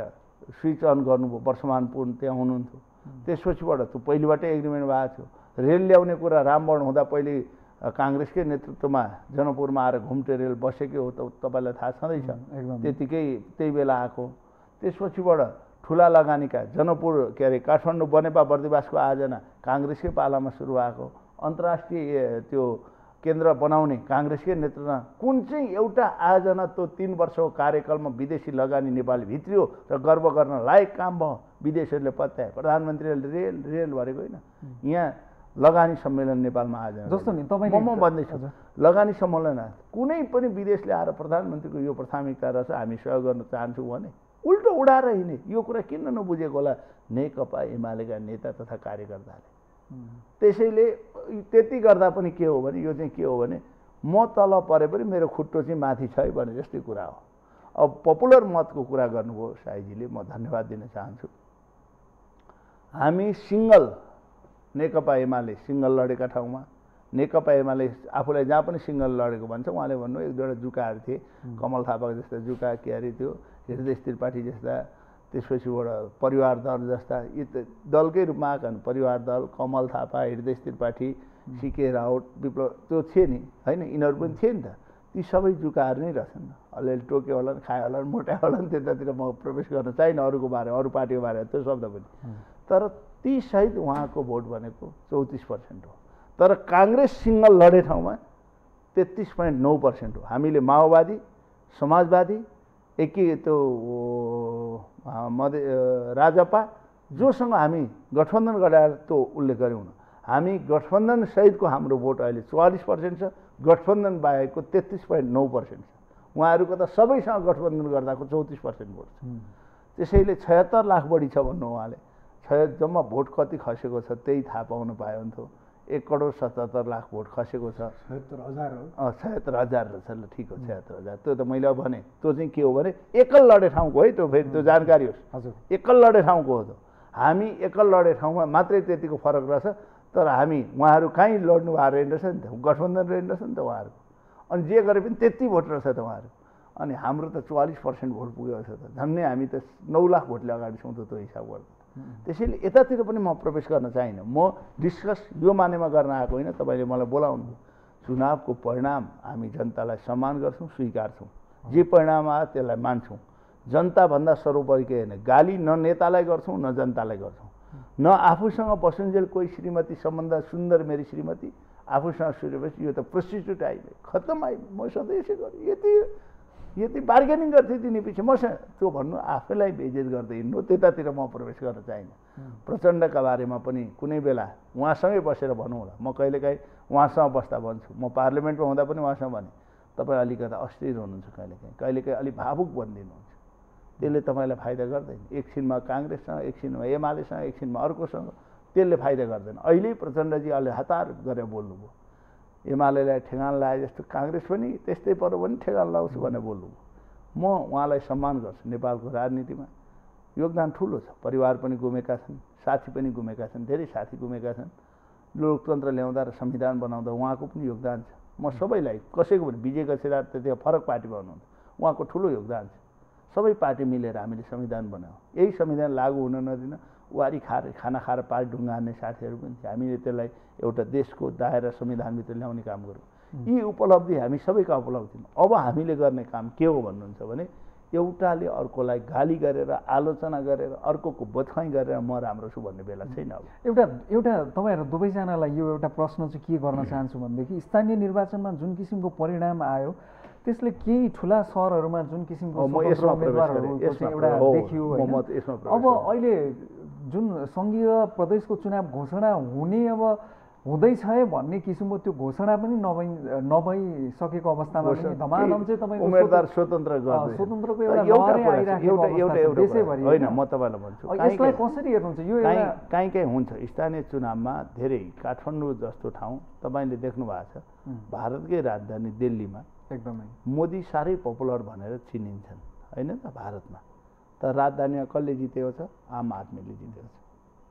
स्विच अन गर्नुभयो, वर्षमान पुन त्यहाँ हुनुहुन्थ्यो। त्यसपछिबाट त्यो पहिलेबाटै एग्रिमेन्ट भएको थियो। रेल ल्याउने कुरा रामबन हुँदा पहिले काङ्ग्रेसकै नेतृत्वमा जनकपुरमा आएर घुम्टे रेल बसेकै हो, तपाईँलाई थाहा छँदैछ। त्यही बेला आएको। त्यसपछिबाट ठुला लगानीका जनकपुर के अरे काठमाडौँ बनेपा बर्दिवासको आयोजना काङ्ग्रेसकै पालामा सुरु भएको। अन्तर्राष्ट्रिय त्यो केन्द्र बनाउने काङ्ग्रेसकै नेतृत्वमा कुन चाहिँ एउटा आयोजना त्यो 3 वर्षको कार्यकालमा विदेशी लगानी नेपाली भित्रियो र गर्व गर्न लायक काम भयो? विदेशीहरूले पत्याए। प्रधानमन्त्रीले रेल रेल भनेको होइन। यहाँ लगानी सम्मेलन नेपालमा आयोजना जस्तो नि तपाईले म भन्दैछु लगानी सम्मेलन कुनै पनि विदेशले आएर प्रधानमन्त्रीको यो प्राथमिकता रहेछ हामी सहयोग गर्न चाहन्छौँ भने उल्टो उडाएर हिँड्ने यो कुरा किन नबुझेको होला नेकपा एमालेका नेता तथा कार्यकर्ताले। त्यसैले त्यति गर्दा पनि के हो भने यो चाहिँ के हो भने म तल परे पनि मेरो खुट्टो चाहिँ माथि छ है भने जस्तै कुरा हो। अब पपुलर मतको कुरा गर्नुभयो साईजीले, म धन्यवाद दिन चाहन्छु। हामी सिङ्गल नेकपा एमाले सिङ्गल लडेका ठाउँमा नेकपा एमाले आफूलाई जहाँ पनि सिङ्गल लडेको भन्छ उहाँले भन्नु एक दुईवटा जुकाहरू थिए, कमल थापाको जस्ता जुका के अरे त्यो हृदय त्रिपाठी जस्ता, त्यसपछिबाट परिवार दल जस्ता, यी त दलकै रूपमा आएका परिवार दल, कमल थापा, हृदय त्रिपाठी, सिके राउत, विप्लव त्यो थिए नि होइन, यिनीहरू पनि थिए नि त। ती सबै जुकाहरू नै रहेछन्। अलिअलि टोके होला खाए होला मोटाए होला त्यतातिर म प्रवेश गर्न चाहिनँ अरूको बारे अरू पार्टीको बारे त्यो शब्द पनि। तर ती सहित उहाँको भोट भनेको 34% हो। तर काङ्ग्रेस सिङ्गल लडे ठाउँमा 33.9% हो। हामीले माओवादी, समाजवादी, त्यो राजपा जोसँग हामी गठबन्धन गराएर त्यो उल्लेख गऱ्यौँ न, हामी गठबन्धन सहितको हाम्रो भोट अहिले 44% छ, गठबन्धन बाहेकको 33.9% छ। उहाँहरूको त सबैसँग गठबन्धन गर्दाको 34% भोट छ। त्यसैले 76 लाख बढी छ भन्नु उहाँले, जम्मा भोट कति खसेको छ त्यही थाहा पाउन पायो हुन्थ्यो। 1,77,00,000 भोट खसेको छ। 76,000 रहेछ ल, ठिक हो 76,000। त्यो त मैले भने त्यो चाहिँ के हो भने एकल लडे ठाउँको है, त्यो फेरि त्यो जानकारी होस्। हजुर, एकल लडे ठाउँको हो। त हामी एकल लडे ठाउँमा मात्रै त्यतिको फरक रहेछ। तर हामी उहाँहरू कहीँ लड्नु भएको रहेछ नि त, गठबन्धन रहेछ नि त उहाँहरूको। अनि जे गरे पनि त्यति भोट रहेछ त उहाँहरू। अनि हाम्रो त 44% भोट पुगेको छ त, झन्नै हामी त 9 लाख भोटले अगाडि छौँ त त्यो हिसाब गर्दा। त्यसैले यतातिर पनि म प्रवेश गर्न चाहिनँ। म डिस्कस यो मानेमा गर्न आएको होइन। तपाईँले मलाई बोलाउनु, चुनावको परिणाम हामी जनतालाई सम्मान गर्छौँ, स्वीकार्छौँ। जे परिणाम आयो त्यसलाई मान्छौँ। जनताभन्दा सर्वोपरि के होइन, गाली न नेतालाई गर्छौँ न जनतालाई गर्छौँ। न आफूसँग बसुन्जेल कोही श्रीमती सम्बन्ध सुन्दर मेरी श्रीमती आफूसँग सुनेपछि यो त प्रोस्टिट्युट आइले खत्तम आइ म सधैँ यसै गरेँ यति बार्गेनिङ गर्थेँ तिनी पछि मसँग त्यो भन्नु आफैलाई बेइज्जत गर्दै हिँड्नु, त्यतातिर म प्रवेश गर्न चाहिनँ। प्रचण्डका बारेमा पनि कुनै बेला उहाँसँगै बसेर भनौँ होला। म कहिलेकाहीँ उहाँसँग बस्दा भन्छु, म पार्लियामेन्टमा हुँदा पनि उहाँसँग भने तपाईँ अलिकता अस्थिर हुनुहुन्छ, कहिलेकाहीँ अलिक भावुक बनिदिनुहुन्छ। त्यसले तपाईँलाई फाइदा गर्दैन। एकछिनमा काङ्ग्रेससँग, एकछिनमा एमालेसँग, एकछिनमा अर्कोसँग, त्यसले फाइदा गर्दैन। अहिले प्रचण्डजी अलि हतार गरेर बोल्नुभयो, एमालेलाई ठेगान लाए जस्तो काङ्ग्रेस पनि त्यस्तै पऱ्यो भने ठेगान लाउँछु भनेर बोल्नुभयो। म उहाँलाई सम्मान गर्छु। नेपालको राजनीतिमा योगदान ठुलो छ। परिवार पनि गुमेका छन्, साथी पनि गुमेका छन्, धेरै साथी गुमेका छन्। लोकतन्त्र ल्याउँदा र संविधान बनाउँदा उहाँको पनि योगदान छ। म सबैलाई कसैको पनि विजय गसेर त्यतिखेर फरक पार्टीमा हुनुहुन्छ, उहाँको ठुलो योगदान छ। सबै पार्टी मिलेर हामीले संविधान बनायौँ। यही संविधान लागू हुन नदिन वारी खाना खाएर पार्टी ढुङ्गा हान्ने साथीहरू पनि थियो। हामीले त्यसलाई एउटा देशको दायरा संविधानभित्र ल्याउने काम गऱ्यौँ। यी उपलब्धि हामी सबैका उपलब्धि। अब हामीले गर्ने काम के हो भन्नुहुन्छ भने एउटाले अर्कोलाई गाली गरेर आलोचना गरेर अर्कोको बदखाइ गरेर म राम्रो छु भन्ने बेला छैन। अब एउटा तपाईँहरू दुवैजनालाई यो एउटा प्रश्न चाहिँ के गर्न चाहन्छु भनेदेखि स्थानीय निर्वाचनमा जुन किसिमको परिणाम आयो त्यसले केही ठुला सहरहरूमा जुन किसिमको उम्मेदवारहरूको एउटा देखियो होइन। अब अहिले जुन सङ्घीय प्रदेशको चुनाव घोषणा हुने अब हुँदैछ है भन्ने किसिमको त्यो घोषणा पनि नभइसकेको अवस्थामा पनि धमाधम चाहिँ तपाईँको उम्मेदवार स्वतन्त्रको एउटा देशैभरि होइन। म तपाईँलाई भन्छु यसलाई कसरी हेर्नुहुन्छ? यो काहीँ काहीँ हुन्छ स्थानीय चुनावमा धेरै। काठमाडौँ जस्तो ठाउँ तपाईँले देख्नु भएको छ, भारतकै राजधानी दिल्लीमा एकदमै मोदी साह्रै पपुलर भनेर चिनिन्छन् होइन त भारतमा। तर राजधानीमा कसले जितेको छ? आम आदमीले जितेको छ।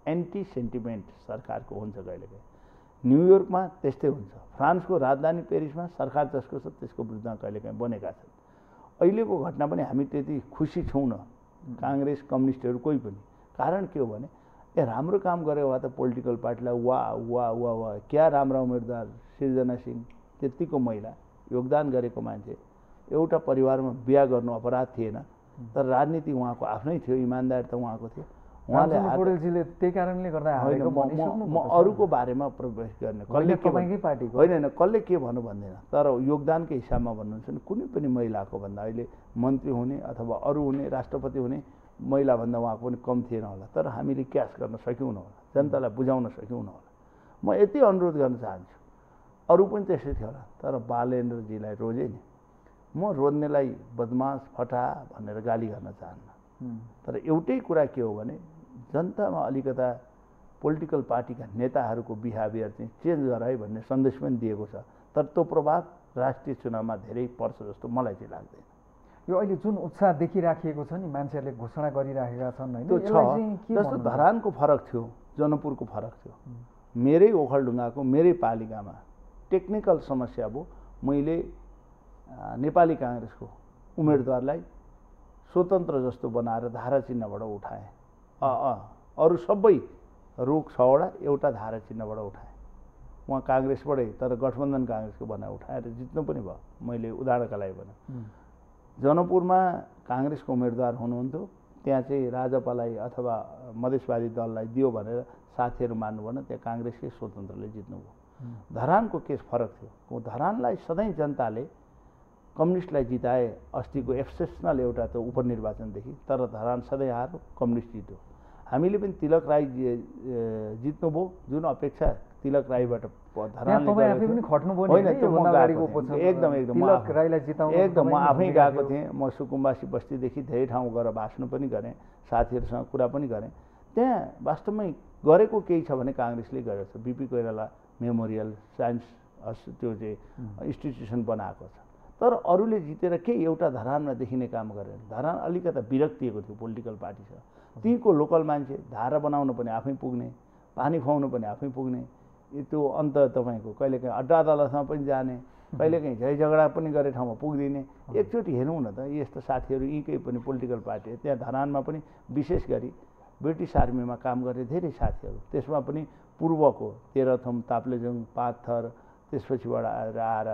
एन्टी सेन्टिमेन्ट सरकारको हुन्छ कहिलेकाहीँ। न्युयोर्कमा त्यस्तै हुन्छ। फ्रान्सको राजधानी पेरिसमा सरकार जसको छ त्यसको विरुद्धमा कहिलेकाहीँ बनेका छन्। अहिलेको घटना पनि हामी त्यति खुसी छौँ न, काङ्ग्रेस कम्युनिस्टहरू कोही पनि। कारण के हो भने राम्रो काम गऱ्यो भए त पोलिटिकल पार्टीलाई वा क्या राम्रा उम्मेदवार सृजना सिंह त्यतिको महिला योगदान गरेको मान्छे, एउटा परिवारमा बिहा गर्नु अपराध थिएन। तर राजनीति उहाँको आफ्नै थियो, इमान्दारिता उहाँको थियो। उहाँले पौडेलजीले त्यही कारणले गर्दा म अरूको बारेमा प्रवेश गर्ने कसले तपाईँकै पार्टीको होइन कसले के भन्नु भन्दैन। तर योगदानकै हिसाबमा भन्नुहुन्छ भने कुनै पनि महिलाको भन्दा अहिले मन्त्री हुने अथवा अरू हुने राष्ट्रपति हुने महिलाभन्दा उहाँको पनि कम थिएन होला। तर हामीले क्यास गर्न सक्यौँ न होला, जनतालाई बुझाउन सक्यौँ न होला। म यति अनुरोध गर्न चाहन्छु, अरू पनि त्यसै थियो होला, तर बालेन्द्रजीलाई रोजे नि, म रोज्नेलाई बदमास फटा भनेर गाली गर्न चाहन्न। तर एउटै कुरा के हो भने जनतामा अलिकता पोलिटिकल पार्टीका नेताहरूको बिहेभियर चाहिँ चेन्ज गर है भन्ने सन्देश पनि दिएको छ। तर त्यो प्रभाव राष्ट्रिय चुनावमा धेरै पर्छ जस्तो मलाई चाहिँ लाग्दैन। यो अहिले जुन उत्साह देखिराखिएको छ नि, मान्छेहरूले घोषणा गरिराखेका छन् होइन, त्यो छ। जस्तो धरानको फरक थियो, जनकपुरको फरक थियो। मेरै ओखलढुङ्गाको मेरै पालिकामा टेक्निकल समस्या भयो, मैले नेपाली काङ्ग्रेसको उम्मेदवारलाई स्वतन्त्र जस्तो बनाएर धारा चिन्हबाट उठाएँ। अरू सबै रोक 6वटा एउटा धारा चिन्हबाट उठाएँ। उहाँ काङ्ग्रेसबाटै, तर गठबन्धन काङ्ग्रेसको बनाएर उठाएर जित्नु पनि भयो। मैले उदाहरणका लागि भने जनकपुरमा काङ्ग्रेसको उम्मेदवार हुनुहुन्थ्यो, त्यहाँ चाहिँ राजपालाई अथवा मधेसवादी दललाई दियो भनेर साथीहरू मान्नु भएन, त्यहाँ काङ्ग्रेसकै स्वतन्त्रले जित्नुभयो। धरानको केस फरक थियो। धरानलाई सधैँ जनताले कम्युनिस्टलाई जिताए, अस्तिको एक्सेप्सनल एउटा त उपनिर्वाचनदेखि, तर धरान सधैँ हारो, कम्युनिस्ट जित्यो। हामीले पनि तिलक राई जित्नुभयो, जुन अपेक्षा तिलक राईबाट धरानले एकदम म आफै गएको थिएँ। म सुकुम्बासी बस्तीदेखि धेरै ठाउँ गएर भाषण पनि गरेँ, साथीहरूसँग कुरा पनि गरेँ। त्यहाँ वास्तवमै गरेको केही छ भने काङ्ग्रेसले गरेको छ। बिपी कोइराला मेमोरियल साइन्स त्यो चाहिँ इन्स्टिट्युसन बनाएको छ। तर अरूले जितेर केही एउटा धरानमा देखिने काम गरेन। धरान अलिकता विरक्तिएको थियो पोलिटिकल पार्टीसँग। तीको लोकल मान्छे धारा बनाउनु पनि आफै पुग्ने, पानी खुवाउनु पनि आफै पुग्ने, त्यो अन्त तपाईँको कहिलेकाहीँ अड्डा अदालतमा पनि जाने, कहिलेकाहीँ झै झगडा पनि गरे ठाउँमा पुगिदिने। एकचोटि हेरौँ न त, यस्तो साथीहरू यहीँकै पनि पोलिटिकल पार्टी, त्यहाँ धरानमा पनि विशेष गरी ब्रिटिस आर्मीमा काम गर्ने धेरै साथीहरू, त्यसमा पनि पूर्वको तेह्रथुम, ताप्लेजुङ, पाँचथर, त्यसपछिबाट आएर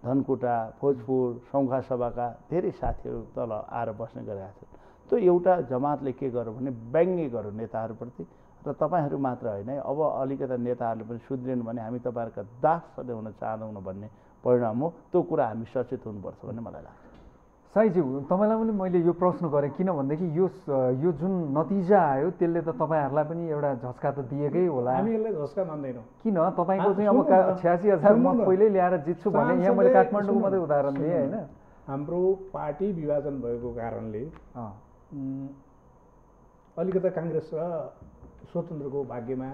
धनकुटा, भोजपुर, सौखा सभाका धेरै साथीहरू तल आएर बस्ने गरेका छन्। त्यो एउटा जमातले के गर्यो भने व्यङ्ग्य गर्यो नेताहरूप्रति, र तपाईँहरू मात्र होइन है, अब अलिकता नेताहरूले पनि सुध्रिनु भने हामी तपाईँहरूका दास सधैँ हुन चाहँदैनौँ भन्ने परिणाम हो। त्यो कुरा हामी सचेत हुनुपर्छ भन्ने मलाई लाग्छ। साईज्यू, तपाईँलाई पनि मैले यो प्रश्न गरेँ किनभनेदेखि यो जुन नतिजा आयो त्यसले त तपाईँहरूलाई पनि एउटा झस्का त दिएकै होला। हामी यसलाई झस्का मान्दैनौँ। किन तपाईँको चाहिँ अब 86,000 मत पहिल्यै ल्याएर जित्छु भने, यहाँ मैले काठमाडौँको मात्रै उदाहरण दिएँ होइन। हाम्रो पार्टी विभाजन भएको कारणले अलिकता काङ्ग्रेस र स्वतन्त्रको भाग्यमा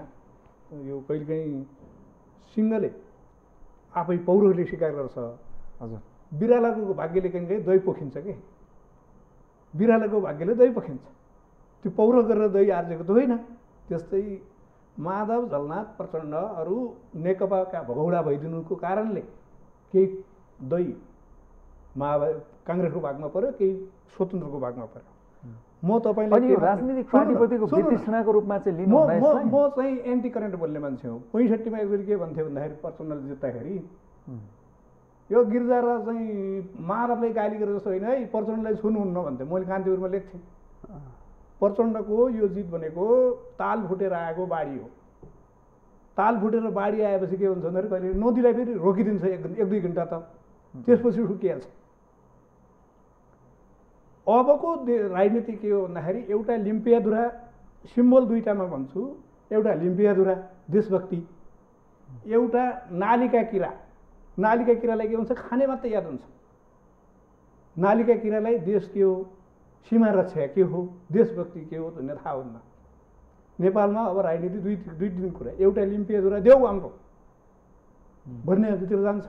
यो कहिलेकाहीँ सिङ्गले आफै पौरोले स्वीकार गर्छ। हजुर, बिरालोको भाग्यले कहीँ दही पोखिन्छ कि, बिरालोको भाग्यले दही पोखिन्छ, त्यो पौरो गरेर दही आर्जेको त होइन। त्यस्तै माधव झलनाथ प्रचण्डहरू नेकपाका भगौडा भइदिनुको कारणले केही दही काङ्ग्रेसको भागमा पर्यो, केही स्वतन्त्रको भागमा पर्यो। म तपाईँलाई राजनीतिक पार्टीप्रतिको वितृष्णाको रूपमा चाहिँ लिनु म चाहिँ एन्टी करेन्ट बोल्ने मान्छे हो। 65 मा एकचोटि के भन्थ्यो भन्दाखेरि प्रचण्डले जित्दाखेरि यो गिर्जारा चाहिँ माधवले गाली गरेर जस्तो होइन है, प्रचण्डलाई छुनुहुन्न भन्थ्यो। मैले कान्तिपुरमा लेख्थेँ, प्रचण्डको यो जित भनेको ताल फुटेर आएको बाढी हो। ताल फुटेर बाढी आएपछि के हुन्छ भन्दाखेरि कहिले नदीलाई फेरि रोकिदिन्छ 1-2 घन्टा त, त्यसपछि सुकिहाल्छ। अबको राजनीति के हो भन्दाखेरि एउटा लिम्पियाधुरा सिम्बल दुईटामा भन्छु, एउटा लिम्पियाधुरा देशभक्ति, एउटा नालीका किरा। नालीका किरालाई के हुन्छ, खाने मात्रै याद हुन्छ। नालीका किरालाई देश के हो, सीमा रक्षा के हो, देशभक्ति के हो भन्ने थाहा हुन्न। नेपालमा अब राजनीति दुई दिन कुरा, एउटा लिम्पियाधुरा देऊ हाम्रो भन्नेहरूतिर जान्छ,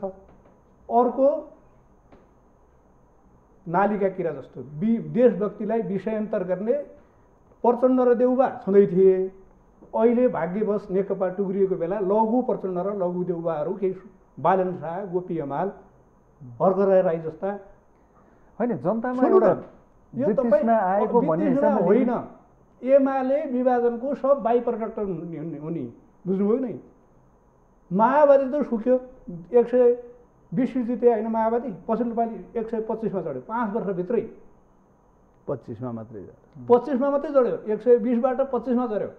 अर्को नालीका किरा जस्तो देशभक्तिलाई विषयान्तर गर्ने प्रचण्ड र देउबा छँदै थिए। अहिले भाग्यवश नेकपा टुक्रिएको बेला लघु प्रचण्ड र लघु देउबाहरू केही बालन शाह, गोपी हमाल, हर्कराय राई जस्ता होइन, जनतामा एउटा वितृष्णा आएको भन्ने हिसाबले होइन। एमाले विभाजनको सब बाई प्रडक्ट हुने, बुझ्नुभयो नि। माओवादी त सुक्यो, 120 जिते होइन माओवादी, पछिल्लो पालि 125 मा चढ्यो, 5 वर्षभित्रै 25 मा मात्रै 25 मा मात्रै चढ्यो, 120 बाट 25 मा चढ्यो।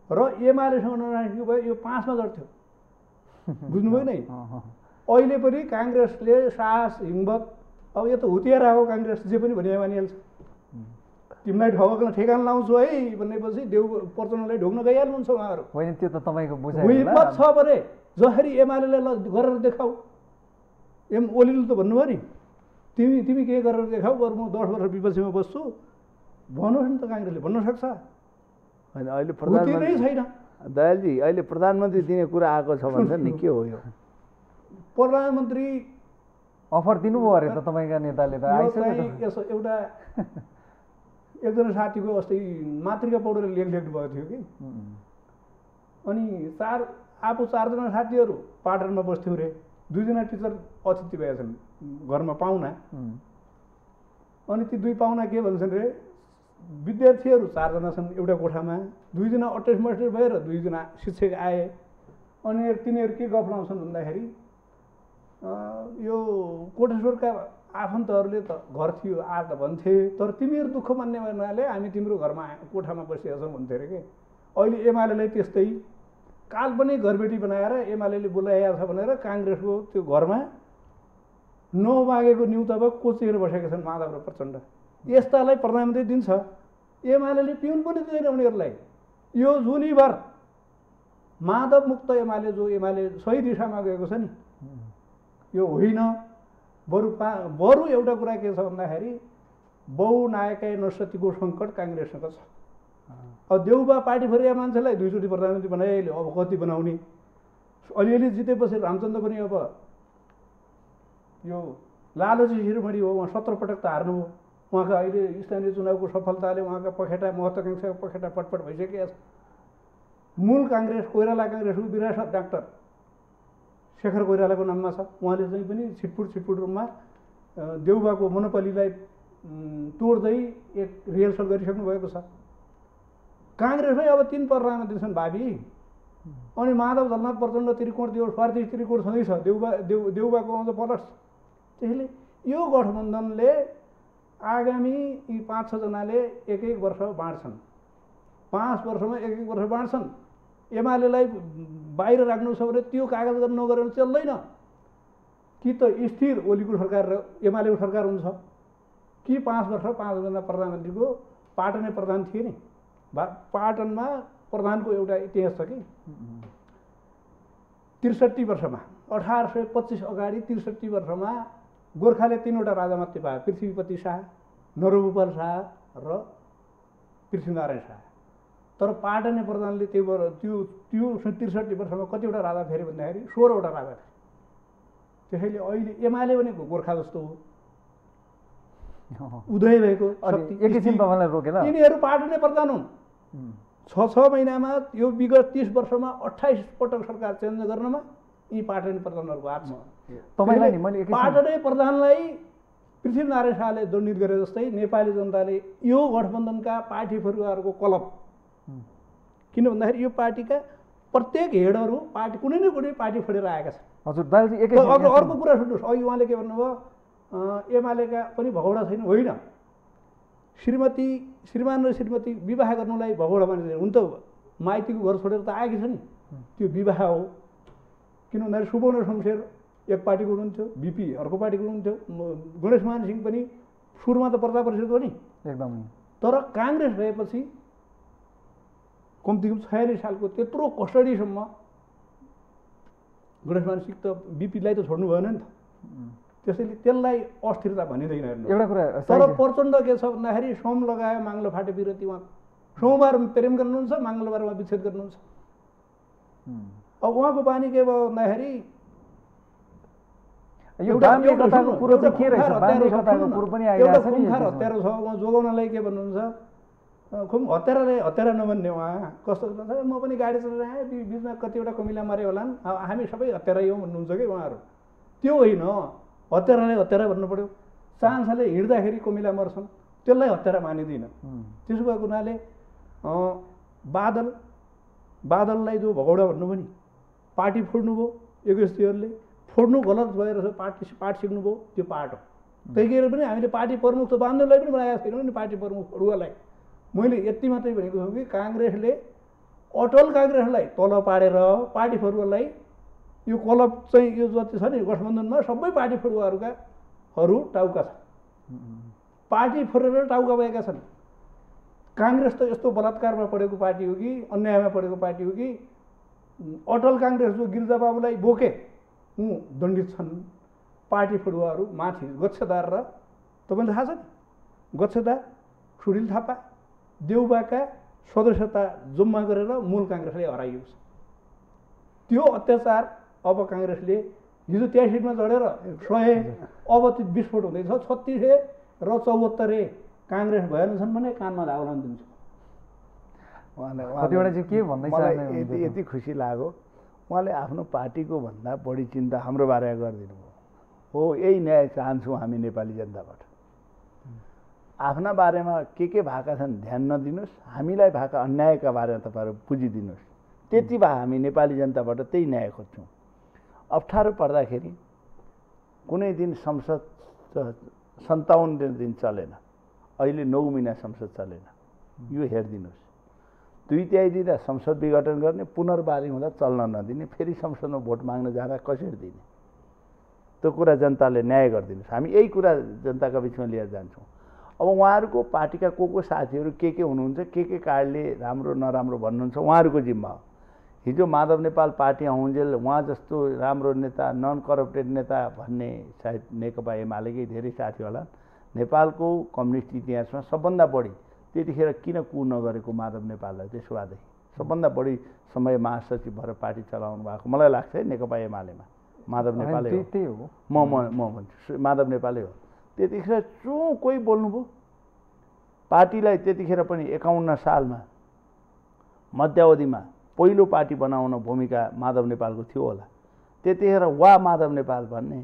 र एमालेसँग नराखेको भए यो 5 मा चढ्थ्यो, बुझ्नुभयो नि। अहिले पनि काङ्ग्रेसले साहस, हिम्मत, अब यो त हुतियार आएको काङ्ग्रेस जे पनि भने मानिहाल्छ। तिमीलाई ठगकन ठेगान लाउँछु है भनेपछि देउ प्रचण्डलाई ढोग्न गइहाल्नुहुन्छ उहाँहरू। होइन त्यो त तपाईँको बुझाइ हिम्मत छ भने जसरी एमाले ल गरेर देखाऊ, ओलीले त भन्नुभयो नि तिमी तिमी के गरेर देखाऊ, म 10 वर्ष विपक्षमा बस्छु भन्नुहोस् नि त, काङ्ग्रेसले भन्न सक्छ। होइन अहिले प्रधानमन्त्री छैन दयालजी, अहिले प्रधानमन्त्री दिने कुरा आएको छ भन्छ नि, के हो यो? प्रधानमन्त्री अफर दिनुभयो अरे त तपाईँका नेताले त आइसक्यो। यसो एउटा एकजना साथीको अस्ति मातृका पौडेलले लेख्नु भएको थियो कि, अनि आफू 4 जना साथीहरू पाटनमा बस्थ्यौँ रे, 2 जना टिचर अतिथि भएका छन् घरमा पाहुना, अनि ती 2 पाहुना के भन्छन् रे, विद्यार्थीहरू 4 जना छन् एउटा कोठामा, 2 जना अटेस्ट मास्टर भएर 2 जना शिक्षक आए, अनि तिनीहरू के गफ लाउँछन् भन्दाखेरि यो कोटेश्वरका आफन्तहरूले त घर थियो आ त भन्थे, तर तिमीहरू दुःख मान्ने भन्नाले हामी तिम्रो घरमा कोठामा बसिरहेका छौँ भन्थे अरे के। अहिले एमालेलाई त्यस्तै काल्पनिक घरबेटी बनाएर एमाले बोलाइएको छ भनेर काङ्ग्रेसको त्यो घरमा नमागेको न्युतब कोचेर बसेका छन् माधव र प्रचण्ड। यस्तालाई प्रधानमन्त्री दिन्छ, एमाले पिउन पनि दिँदैन उनीहरूलाई। यो जुनीभर माधव मुक्त एमाले जो एमाले सही दिशामा गएको छ नि, यो होइन। बरु एउटा कुरा के छ भन्दाखेरि बहुनायक नसतीको सङ्कट काङ्ग्रेससँग छ। अब देउबा पार्टी फरिया मान्छेलाई 2 चोटि प्रधानमन्त्री बनाइहाल्यो, अब कति बनाउने? अलिअलि जितेपछि रामचन्द्र पनि अब यो लालची शिरोमणि हो, उहाँ 17 पटक त हार्नुभयो। उहाँका अहिले स्थानीय चुनावको सफलताले उहाँका पखेटा महत्त्वाकांक्षाको पखेटा पटपट भइसकेका छ। मूल काङ्ग्रेस कोइराला काङ्ग्रेसको विरासत डाक्टर शेखर कोइरालाको नाममा छ। उहाँले चाहिँ पनि छिटफुट रूपमा देउबाको मोनोपोलीलाई तोड्दै एक रिहर्सल गरिसक्नु भएको छ। काङ्ग्रेसमै अब 3 प्रधानमन्त्री छन् भावी, अनि माधव दलनाथ प्रचण्ड त्रिकोण त्यो स्वार्थी त्रिकोण छँदैछ, देउबाको आउँछ पलट। त्यसैले यो गठबन्धनले आगामी यी 5-6 जनाले 1-1 वर्ष बाँड्छन्, 5 वर्षमा 1-1 वर्ष बाँड्छन्। एमालेलाई बाहिर राख्नु छ भने त्यो कागज गर्न नगरेर चल्दैन। कि त स्थिर ओलीको सरकार र एमालेको सरकार हुन्छ, कि 5 वर्ष 5 जना प्रधानमन्त्रीको पाटनै प्रधान थिए नि। पाटनमा प्रधानको एउटा इतिहास छ कि 63 वर्षमा 1825 अगाडि 63 वर्षमा गोर्खाले 3वटा राजा मात्रै पायो, पृथ्वीपति शाह, नरभूपाल शाह र पृथ्वीनारायण शाह। तर पाटने प्रधानले त्यो 63 वर्षमा कतिवटा राजा फेरि भन्दाखेरि 16वटा राजा थिए। त्यसैले अहिले एमाले भनेको गोर्खा जस्तो हो, उदय भएको यिनीहरू पाटने प्रधान हुन्। 6 महिनामा यो विगत 30 वर्षमा 28 पटक सरकार चेन्ज गर्नमा यी पाटने प्रधानहरूको हात छ। पाटने प्रधानलाई पृथ्वीनारायण शाहले दण्डित गरे जस्तै नेपाली जनताले यो गठबन्धनका पार्टी फरुवाहरूको कलप, किन भन्दाखेरि यो पार्टीका प्रत्येक हेडहरू पार्टी कुनै न कुनै पार्टी छोडेर आएका छन्। हजुर दाजुजी अर्को कुरा सुन्नुहोस्, अघि उहाँले के भन्नुभयो एमालेका पनि भगौडा छैन, होइन। श्रीमान र श्रीमती विवाह गर्नुलाई भगौडा मानिँदैन, हुन त माइतीको घर छोडेर त आएकी छ नि, त्यो विवाह हो। किन भन्दाखेरि सुवर्ण शमशेर एक पार्टीको हुनुहुन्थ्यो, बिपी अर्को पार्टीको हुनुहुन्थ्यो, गणेशमान सिंह पनि सुरुमा त प्रजा परिषद हो नि एकदमै। तर काङ्ग्रेस भएपछि कम्तीकम 46 सालको त्यत्रो कस्टडीसम्म गणेशमान सिंह त बिपीलाई त छोड्नु भएन नि त। त्यसैले त्यसलाई अस्थिरता भनिँदैन हेर्नु। एउटा कुरा तर प्रचण्ड के छ भन्दाखेरि सोम लगायो माङ्लो फाटे विरति, उहाँ सोमबार प्रेम गर्नुहुन्छ, मङ्गलबार उहाँ विच्छेद गर्नुहुन्छ। अब उहाँको बानी के भयो भन्दाखेरि एउटा हत्यारो छ, उहाँ जोगाउनलाई के भन्नुहुन्छ, खुब हत्यारा नभन्ने उहाँ कस्तो म पनि गाडी चलाएर आएँ, बिचमा कतिवटा कमिला मारे होलान्, हामी सबै हत्यारै हौँ भन्नुहुन्छ कि उहाँहरू। त्यो होइन, हत्यारालाई हत्यारा भन्नु पऱ्यो। चान्सले हिँड्दाखेरि कमिला मर्छन्, त्यसलाई हत्यारा मानिँदैन। त्यसो भएको हुनाले बादललाई जो भगौडा भन्नुभयो नि, पार्टी फोड्नुभयो एगस्तीहरूले, फोड्नु गलत भएर पार्ट सिक्नुभयो, त्यो पार्ट हो। त्यही भएर पनि हामीले पार्टी प्रमुख त बान्दरलाई पनि बनाएका छैनौँ नि, पार्टी प्रमुख फरुवालाई। मैले यति मात्रै भनेको छु कि काङ्ग्रेसले अटल काङ्ग्रेसलाई तल पाडेर पार्टी फरुवालाई यो क्लब चाहिँ यो जति छ नि गठबन्धनमा सबै पार्टी फरुवाहरूका टाउका छ, पार्टी फरेर टाउका भएका छन्। काङ्ग्रेस त यस्तो बलात्कारमा परेको पार्टी हो कि अन्यायमा परेको पार्टी हो कि अटल काङ्ग्रेस जो गिरिजाबाबुलाई बोके दण्डित छन्। पार्टी फुडुवाहरू माथि गच्छेदार र तपाईँलाई थाहा छ नि गच्छेदार सुडिल थापा देउबाका सदस्यता जम्मा गरेर मूल काङ्ग्रेसले हराइएको छ। त्यो अत्याचार अब काङ्ग्रेसले हिजो 83 सिटमा चढेर 100 अब त्यो विस्फोट हुँदैछ। 36 र 74 काङ्ग्रेस भएन छन् भने कानमा धागो लाउन दिन्छु। कतिवटा चाहिँ के भन्दैछ यति खुसी लाग्यो उहाँले आफ्नो पार्टीको भन्दा बढी चिन्ता हाम्रो बारेमा गरिदिनु भयो। हो यही न्याय चाहन्छौँ हामी नेपाली जनताबाट। आफ्ना बारेमा के भएका छन् ध्यान नदिनुहोस्, हामीलाई भएका अन्यायका बारेमा तपाईँहरू बुझिदिनुहोस्। त्यति भए हामी नेपाली जनताबाट त्यही न्याय खोज्छौँ। अप्ठ्यारो पर्दाखेरि कुनै दिन संसद 57 दिन चलेन, अहिले 9 महिना संसद चलेन, यो हेरिदिनुहोस्। 2/3 दिँदा संसद विघटन गर्ने, पुनर्वारी हुँदा चल्न नदिने, फेरि संसदमा भोट माग्न जाँदा कसरी दिने, त्यो कुरा जनताले न्याय गरिदिनुहोस्। हामी यही कुरा जनताका बिचमा लिएर जान्छौँ। अब उहाँहरूको पार्टीका को साथीहरू के हुनुहुन्छ, के कारणले राम्रो नराम्रो भन्नुहुन्छ उहाँहरूको जिम्मा हो। हिजो माधव नेपाल पार्टी आउन्जेल उहाँ जस्तो राम्रो नेता, नन करप्टेड नेता भन्ने सायद नेकपा एमालेकै धेरै साथी होला। नेपालको कम्युनिस्ट इतिहासमा सबभन्दा बढी त्यतिखेर किन कु नगरेको माधव नेपाललाई त्यसो भएदेखि सबभन्दा बढी समय महासचिव भएर पार्टी चलाउनु भएको मलाई लाग्छ है नेकपा एमालेमा माधव नेपालै हो। म भन्छु माधव नेपालै हो। त्यतिखेर कोही बोल्नुभयो पार्टीलाई। त्यतिखेर पनि 51 सालमा मध्यावधिमा पहिलो पार्टी बनाउन भूमिका माधव नेपालको थियो होला। त्यतिखेर वा माधव नेपाल भन्ने,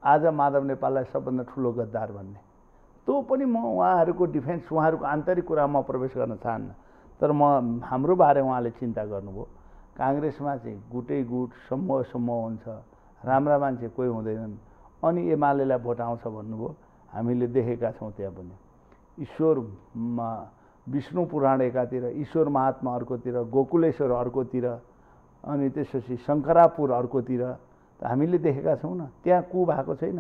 आज माधव नेपाललाई सबभन्दा ठुलो गद्दार भन्ने, त्यो पनि म उहाँहरूको डिफेन्स उहाँहरूको आन्तरिक कुरामा प्रवेश गर्न चाहन्न। तर हाम्रो बारे उहाँले चिन्ता गर्नुभयो। काङ्ग्रेसमा चाहिँ गुटै गुट समूह हुन्छ, राम्रा मान्छे कोही हुँदैनन्, अनि एमालेलाई भोट आउँछ भन्नुभयो। हामीले देखेका छौँ त्यहाँ पनि ईश्वरमा विष्णु पुराण एकातिर, ईश्वर महात्मा अर्कोतिर, गोकुलेश्वर अर्कोतिर, अनि त्यसपछि शङ्करापुर अर्कोतिर त हामीले देखेका छौँ न। त्यहाँ कु भएको छैन।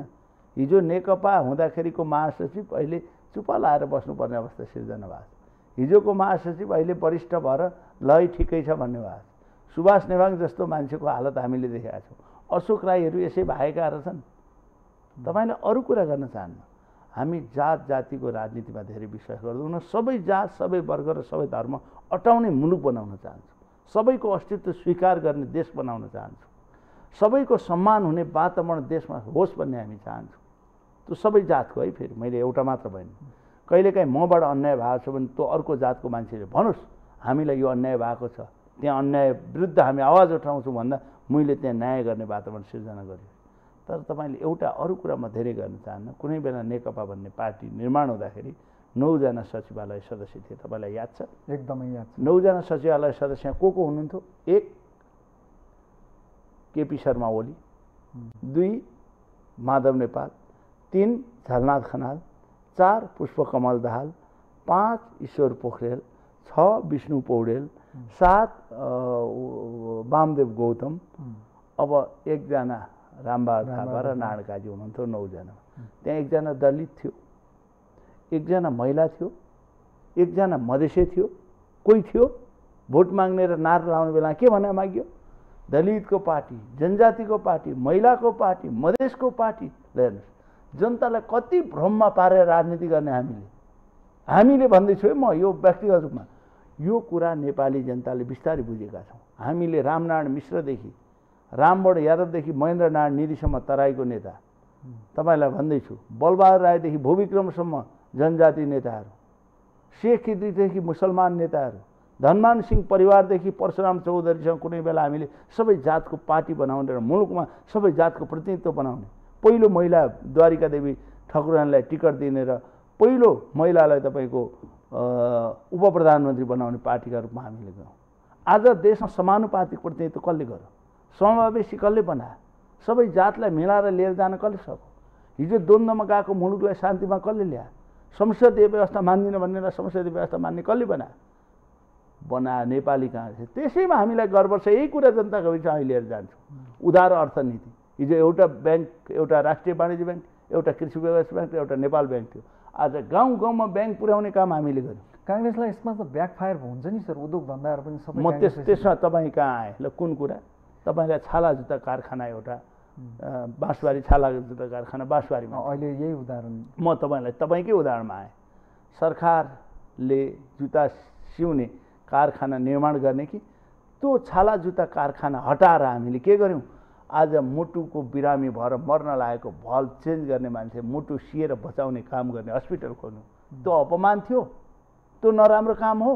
हिजो नेकपा हुँदाखेरिको महासचिव अहिले चुप्पा लाएर बस्नुपर्ने अवस्था सिर्जना भएको छ। हिजोको महासचिव अहिले वरिष्ठ भएर ल ठिकै छ भन्ने भएको छ। सुभाष नेवाङ जस्तो मान्छेको हालत हामीले देखेका छौँ। अशोक राईहरू यसै भागेका रहेछन्। तपाईँले अरू कुरा गर्न चाहन्न। हामी जात जातिको राजनीतिमा धेरै विश्वास गर्दैनौँ। सबै जात, सबै वर्ग र सबै धर्म अटाउने मुलुक बनाउन चाहन्छौँ। सबैको अस्तित्व स्वीकार गर्ने देश बनाउन चाहन्छौँ। सबैको सम्मान हुने वातावरण देशमा होस् भन्ने हामी चाहन्छौँ। त्यो सबै जातको है, फेरि मैले एउटा मात्र भएन। कहिलेकाहीँ मबाट अन्याय भएको छ भने त्यो अर्को जातको मान्छेले भन्नुहोस् हामीलाई यो अन्याय भएको छ, त्यहाँ अन्याय विरुद्ध हामी आवाज उठाउँछौँ भन्दा मैले त्यहाँ न्याय गर्ने वातावरण सिर्जना गर्यो। तर तपाईँले एउटा अरू कुरा म धेरै गर्न चाहन्न। कुनै बेला नेकपा भन्ने पार्टी निर्माण हुँदाखेरि 9 जना सचिवालय सदस्य थिए, तपाईँलाई याद छ? एकदमै याद छ। 9 जना सचिवालय सदस्य को हुनुहुन्थ्यो? 1 केपी शर्मा ओली, 2 माधव नेपाल, 3 झलनाथ खनाल, 4 पुष्पकमल दाहाल, 5 ईश्वर पोखरेल, 6 विष्णु पौडेल, 7 वामदेव गौतम, अब 1 जना रामबहादुर थापा र नारायण काजी हुनुहुन्थ्यो। 9 जना। त्यहाँ 1 जना दलित थियो, 1 जना महिला थियो, 1 जना मधेसी थियो, कोही थियो भोट माग्ने र नारा लाउने बेला के भने माग्यो? दलितको पार्टी, जनजातिको पार्टी, महिलाको पार्टी, मधेसको पार्टी। हेर्नुहोस् जनतालाई कति भ्रममा पारेर राजनीति गर्ने हामीले भन्दैछु है म यो व्यक्तिगत रूपमा। यो कुरा नेपाली जनताले बिस्तारै बुझेका छौँ। हामीले रामनारायण मिश्रदेखि, रामबड यादवदेखि महेन्द्र नारायण निधिसम्म तराईको नेता तपाईँलाई भन्दैछु, बलबहादुर राईदेखि भूविक्रमसम्म जनजाति नेताहरू, शेख खिद्रीदेखि मुसलमान नेताहरू, धनमान सिंह परिवारदेखि परशुराम चौधरीसँग कुनै बेला हामीले सबै जातको पार्टी बनाउने र मुलुकमा सबै जातको प्रतिनिधित्व बनाउने, पहिलो महिला द्वारिका देवी ठकुरानीलाई टिकट दिने र पहिलो महिलालाई तपाईँको उप प्रधानमन्त्री बनाउने पार्टीका रूपमा हामीले गयौँ। आज देशमा समानुपातिक प्रतिनिधित्व कसले गर्यो? समावेशी कसले बनायो? सबै जातलाई मिलाएर लिएर जान कसले सक्यो? हिजो द्वन्द्वमा गएको मुलुकलाई शान्तिमा कसले ल्यायो? संसदीय व्यवस्था मान्दिनँ भन्नेलाई संसदीय व्यवस्था मान्ने कसले बनायो नेपाली काङ्ग्रेस। त्यसैमा हामीलाई गर्व छ। यही कुरा जनताको बिचमा हामी लिएर जान्छौँ। उदार अर्थनीति, हिजो एउटा ब्याङ्क, एउटा राष्ट्रिय वाणिज्य ब्याङ्क, एउटा कृषि व्यवसाय ब्याङ्क, एउटा नेपाल ब्याङ्क थियो। आज गाउँ गाउँमा ब्याङ्क पुर्याउने काम हामीले गर्यौँ। काङ्ग्रेसलाई यसमा त ब्याकफायर हुन्छ नि सर, उद्योग धन्दाहरू पनि सबै म त्यसमा तपाईँ कहाँ आएँ ल, कुन कुरा? तपाईँलाई छाला जुत्ता कारखाना एउटा बाँसबारी छाला जुत्ता कारखाना बाँसबारीमा अहिले यही उदाहरण म तपाईँकै उदाहरणमा आएँ। सरकारले जुत्ता सिउने कारखाना निर्माण गर्ने कि त्यो छाला जुत्ता कारखाना हटाएर हामीले के गर्यौँ? आज मुटुको बिरामी भएर मर्न लागेको भल चेन्ज गर्ने मान्छे मुटु सिएर बचाउने काम गर्ने हस्पिटल खोल्नु, त्यो अपमान थियो? त्यो नराम्रो काम हो?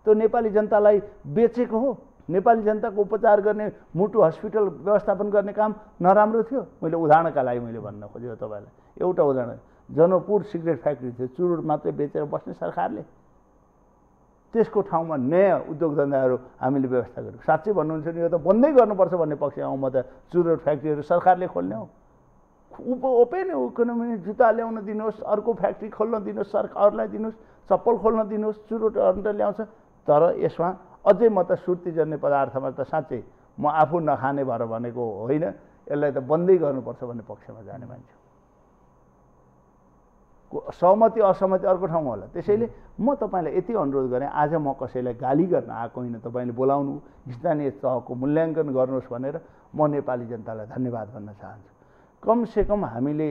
त्यो नेपाली जनतालाई बेचेको हो? नेपाली जनताको उपचार गर्ने मुटु हस्पिटल व्यवस्थापन गर्ने काम नराम्रो थियो? मैले उदाहरणका लागि मैले भन्न खोजेको तपाईँलाई एउटा उदाहरण, जनकपुर सिगरेट फ्याक्ट्री थियो, चुरोट मात्रै बेचेर बस्ने सरकारले, त्यसको ठाउँमा नयाँ उद्योग धन्दाहरू हामीले व्यवस्था गर्यौँ। साँच्चै भन्नुहुन्छ नि यो त बन्दै गर्नुपर्छ भन्ने पक्षमा म त चुरोट फ्याक्ट्रीहरू सरकारले खोल्ने हो, ओपन इकोनोमी, जुत्ता ल्याउन दिनुहोस्, अर्को फ्याक्ट्री खोल्न दिनुहोस्, सरकारलाई दिनुहोस्, चप्पल खोल्न दिनुहोस्, चुरोटहरू त ल्याउँछ। तर यसमा अझै म त सुर्तीजन्य पदार्थमा त साँच्चै म आफू नखाने भएर भनेको होइन, यसलाई त बन्दै गर्नुपर्छ भन्ने पक्षमा जाने मान्छे, सहमति असहमति अर्को ठाउँमा होला। त्यसैले म तपाईँलाई यति अनुरोध गरेँ, आज म कसैलाई गाली गर्न आएको होइन, तपाईँले बोलाउनु, स्थानीय तहको मूल्याङ्कन गर्नुहोस् भनेर म नेपाली जनतालाई धन्यवाद भन्न चाहन्छु। कमसेकम हामीले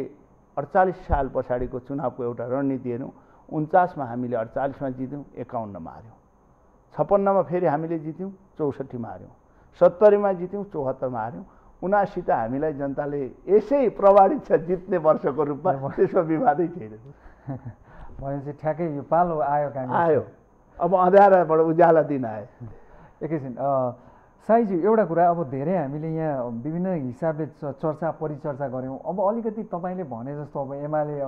48 साल पछाडिको चुनावको एउटा रणनीति हेर्यौँ, 49मा हामीले 48मा जित्यौँ, 51मा हार्यौँ, 56मा फेरि हामीले जित्यौँ, 64मा हार्यौँ, 70मा जित्यौँ, 74मा हार्यौँ, 79 त हामीलाई जनताले यसै प्रमाणित छ जित्ने वर्षको रूपमा, त्यसमा विवादै छैन। भनेपछि ठ्याक्कै यो पालो आयो काङ्ग्रेस आयो, अब अँध्याराबाट उज्याला दिन आयो। एकैछिन साईजी, एउटा कुरा, अब धेरै हामीले यहाँ विभिन्न हिसाबले चर्चा परिचर्चा गऱ्यौँ, अब अलिकति तपाईँले भने जस्तो अब एमाले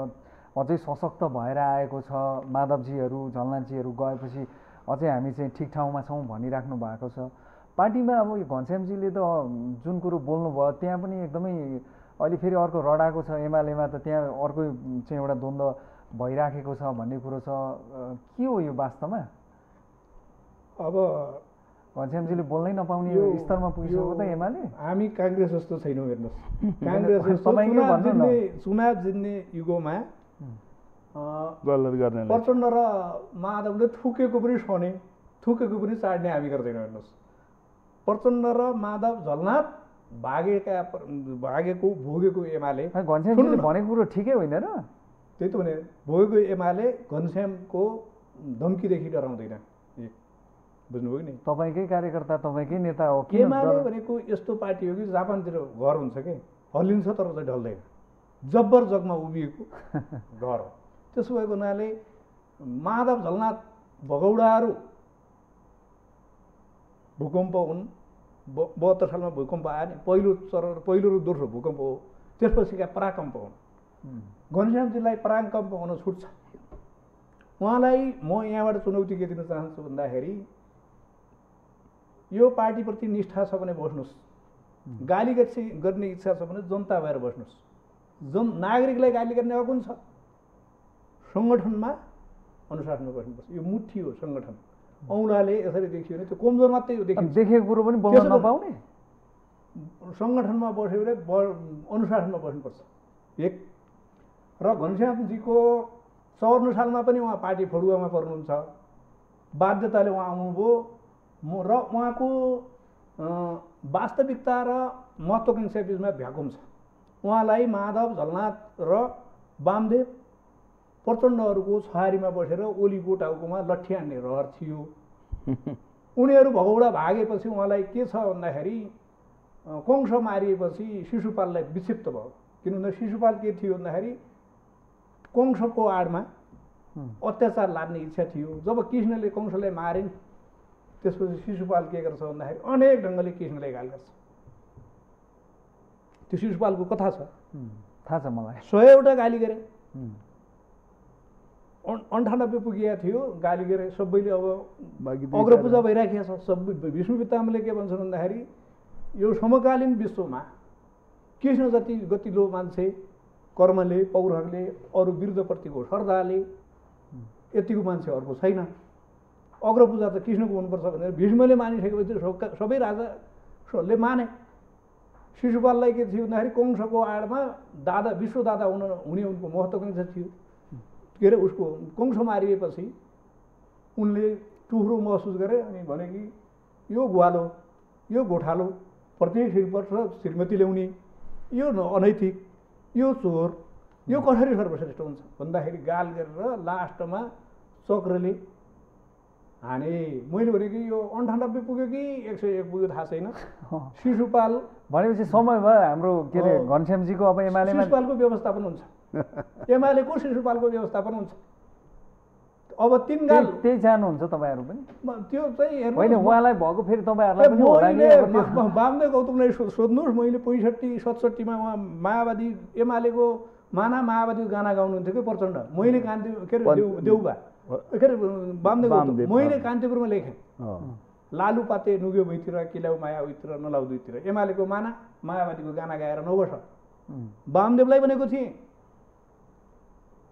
अझै सशक्त भएर आएको छ, माधवजीहरू झलनाथजीहरू गएपछि अझै हामी चाहिँ ठिक ठाउँमा छौँ भनिराख्नु भएको छ। पार्टीमा अब यो घनश्यामजीले त जुन कुरो बोल्नुभयो त्यहाँ पनि एकदमै अहिले फेरि अर्को रडाएको छ, एमालेमा त त्यहाँ अर्को चाहिँ एउटा द्वन्द्व भइराखेको छ भन्ने कुरो छ, के हो यो वास्तवमा? अब घनश्यामजीले बोल्नै नपाउने स्तरमा पुगिसक्यो त एमाले? हामी काङ्ग्रेस जस्तो छैनौँ, हेर्नुहोस्, काङ्ग्रेस चुनाव जित्ने युगमा गलत गर्ने प्रचण्ड र माधवले थुकेको पनि सने, थुकेको पनि चाड्ने हामी गर्दैनौँ। हेर्नुहोस्, प्रचण्ड र माधव झलनाथ भागेको भोगेको एमाले, घनश्यामजीले भनेको कुरो ठिकै होइन र? त्यही त भने भोगेको एमाले घनश्यामको धम्कीदेखि डराउँदैन, बुझ्नुभयो कि नि? तपाईँकै कार्यकर्ता, तपाईँकै नेता हो। एमाले भनेको यस्तो पार्टी हो कि जापानतिर घर हुन्छ कि हल्लिन्छ तर चाहिँ ढल्दैन, जब्बर जगमा उभिएको घर हो। त्यसो भएको हुनाले माधव झलनाथ भगौडाहरू भूकम्प हुन्, 72 सालमा भूकम्प आयो नि, पहिलो र दोस्रो भूकम्प हो, त्यसपछिका पराकम्प हुन्। घनश्यामजीलाई पराकम्प हुन छुट्छ। उहाँलाई म यहाँबाट चुनौती के दिन चाहन्छु भन्दाखेरि, यो पार्टीप्रति निष्ठा छ भने बस्नुहोस्, गाली गर्ने इच्छा छ भने जनता भएर बस्नुहोस्। नागरिकलाई गाली गर्ने अब कुन छ? सङ्गठनमा अनुशासनमा बस्नुपर्छ। यो मुठी हो सङ्गठन, औँलाले यसरी देखियो भने त्यो कमजोर मात्रै देखेको कुरो पनि बोल्न नपाउने। सङ्गठनमा बस्यो भने अनुशासनमा बस्नुपर्छ एक। र घनश्यामजीको 54 सालमा पनि उहाँ पार्टी फडुवामा पर्नुहुन्छ, बाध्यताले उहाँ आउनुभयो र उहाँको वास्तविकता र महत्त्वाकांक्षा बिचमा भ्याकुम छ। उहाँलाई माधव झलनाथ र वामदेव प्रचण्डहरूको छहारीमा बसेर ओलीको टाउकोमा लट्ठी हान्ने रहर थियो। उनीहरू भगौडा भागेपछि उहाँलाई के छ भन्दाखेरि, कंश मारिएपछि शिशुपाललाई विक्षिप्त भयो। किनभने शिशुपाल के थियो भन्दाखेरि कंशको आडमा अत्याचार लाद्ने इच्छा थियो। जब कृष्णले कंशलाई मारे त्यसपछि शिशुपाल के गर्छ भन्दाखेरि अनेक ढङ्गले कृष्णलाई गाली गर्छ। त्यो शिशुपालको कथा छ, थाहा छ मलाई। 100वटा गाली गरे, 98 पुगेको थियो गाली गरे सबैले। अब अग्रपूजा भइराखेको छ सबै। विष्णु पितामहले के भन्छन् भन्दाखेरि, यो समकालीन विश्वमा कृष्ण जति गतिलो मान्छे कर्मले, पौरखले, अरू विरुद्धप्रतिको श्रद्धाले यतिको मान्छे अर्को छैन। अग्रपूजा त कृष्णको हुनुपर्छ भनेर भीष्मले मानिसकेपछि सबै राजाले माने। शिशुपाललाई के थियो भन्दाखेरि कंशको आडमा दादा, विश्व दादा हुने उनको महत्त्वाकांक्षा थियो। के अरे उसको कंश मारिएपछि उनले टुह्रो महसुस गरे अनि भने कि यो ग्वालो, यो गोठालो, प्रत्येक श्रीवर्ष श्रीमती ल्याउने, यो अनैतिक, यो चोर, यो कसरी सर्वश्रेष्ठ हुन्छ भन्दाखेरि गाल गरेर लास्टमा चक्रले हाने। मैले भने कि यो 98 पुग्यो कि 101 पुग्यो थाहा छैन। शिशुपाल भनेपछि समय भयो हाम्रो के अरे घनश्यामजीको अब एमालेमा शिशुपालको व्यवस्थापन हुन्छ, एमालेको शिशुपालको व्यवस्थापन हुन्छ। अब 3 गाल त्यही चाहनुहुन्छ तपाईँहरू पनि? त्यो चाहिँ हेर्नु होइन, उहाँलाई भएको फेरि तपाईँहरूलाई पनि होला नि। वामदेव गौतमलाई सोध्नुहोस्, मैले 65-67 मा उहाँ माओवादी एमालेको माओवादीको गाना गाउनुहुन्थ्यो कि प्रचण्ड। मैले देउबा के अरे वामदेव गौतम मैले कान्तिपुरमा लेखेँ, लालु पाते नुग्यो भुइँतिर, किलाउ माया उतिर नलाउ दुईतिर, एमालेको माओवादीको गाना गाएर नबस। वामदेवलाई भनेको थिएँ।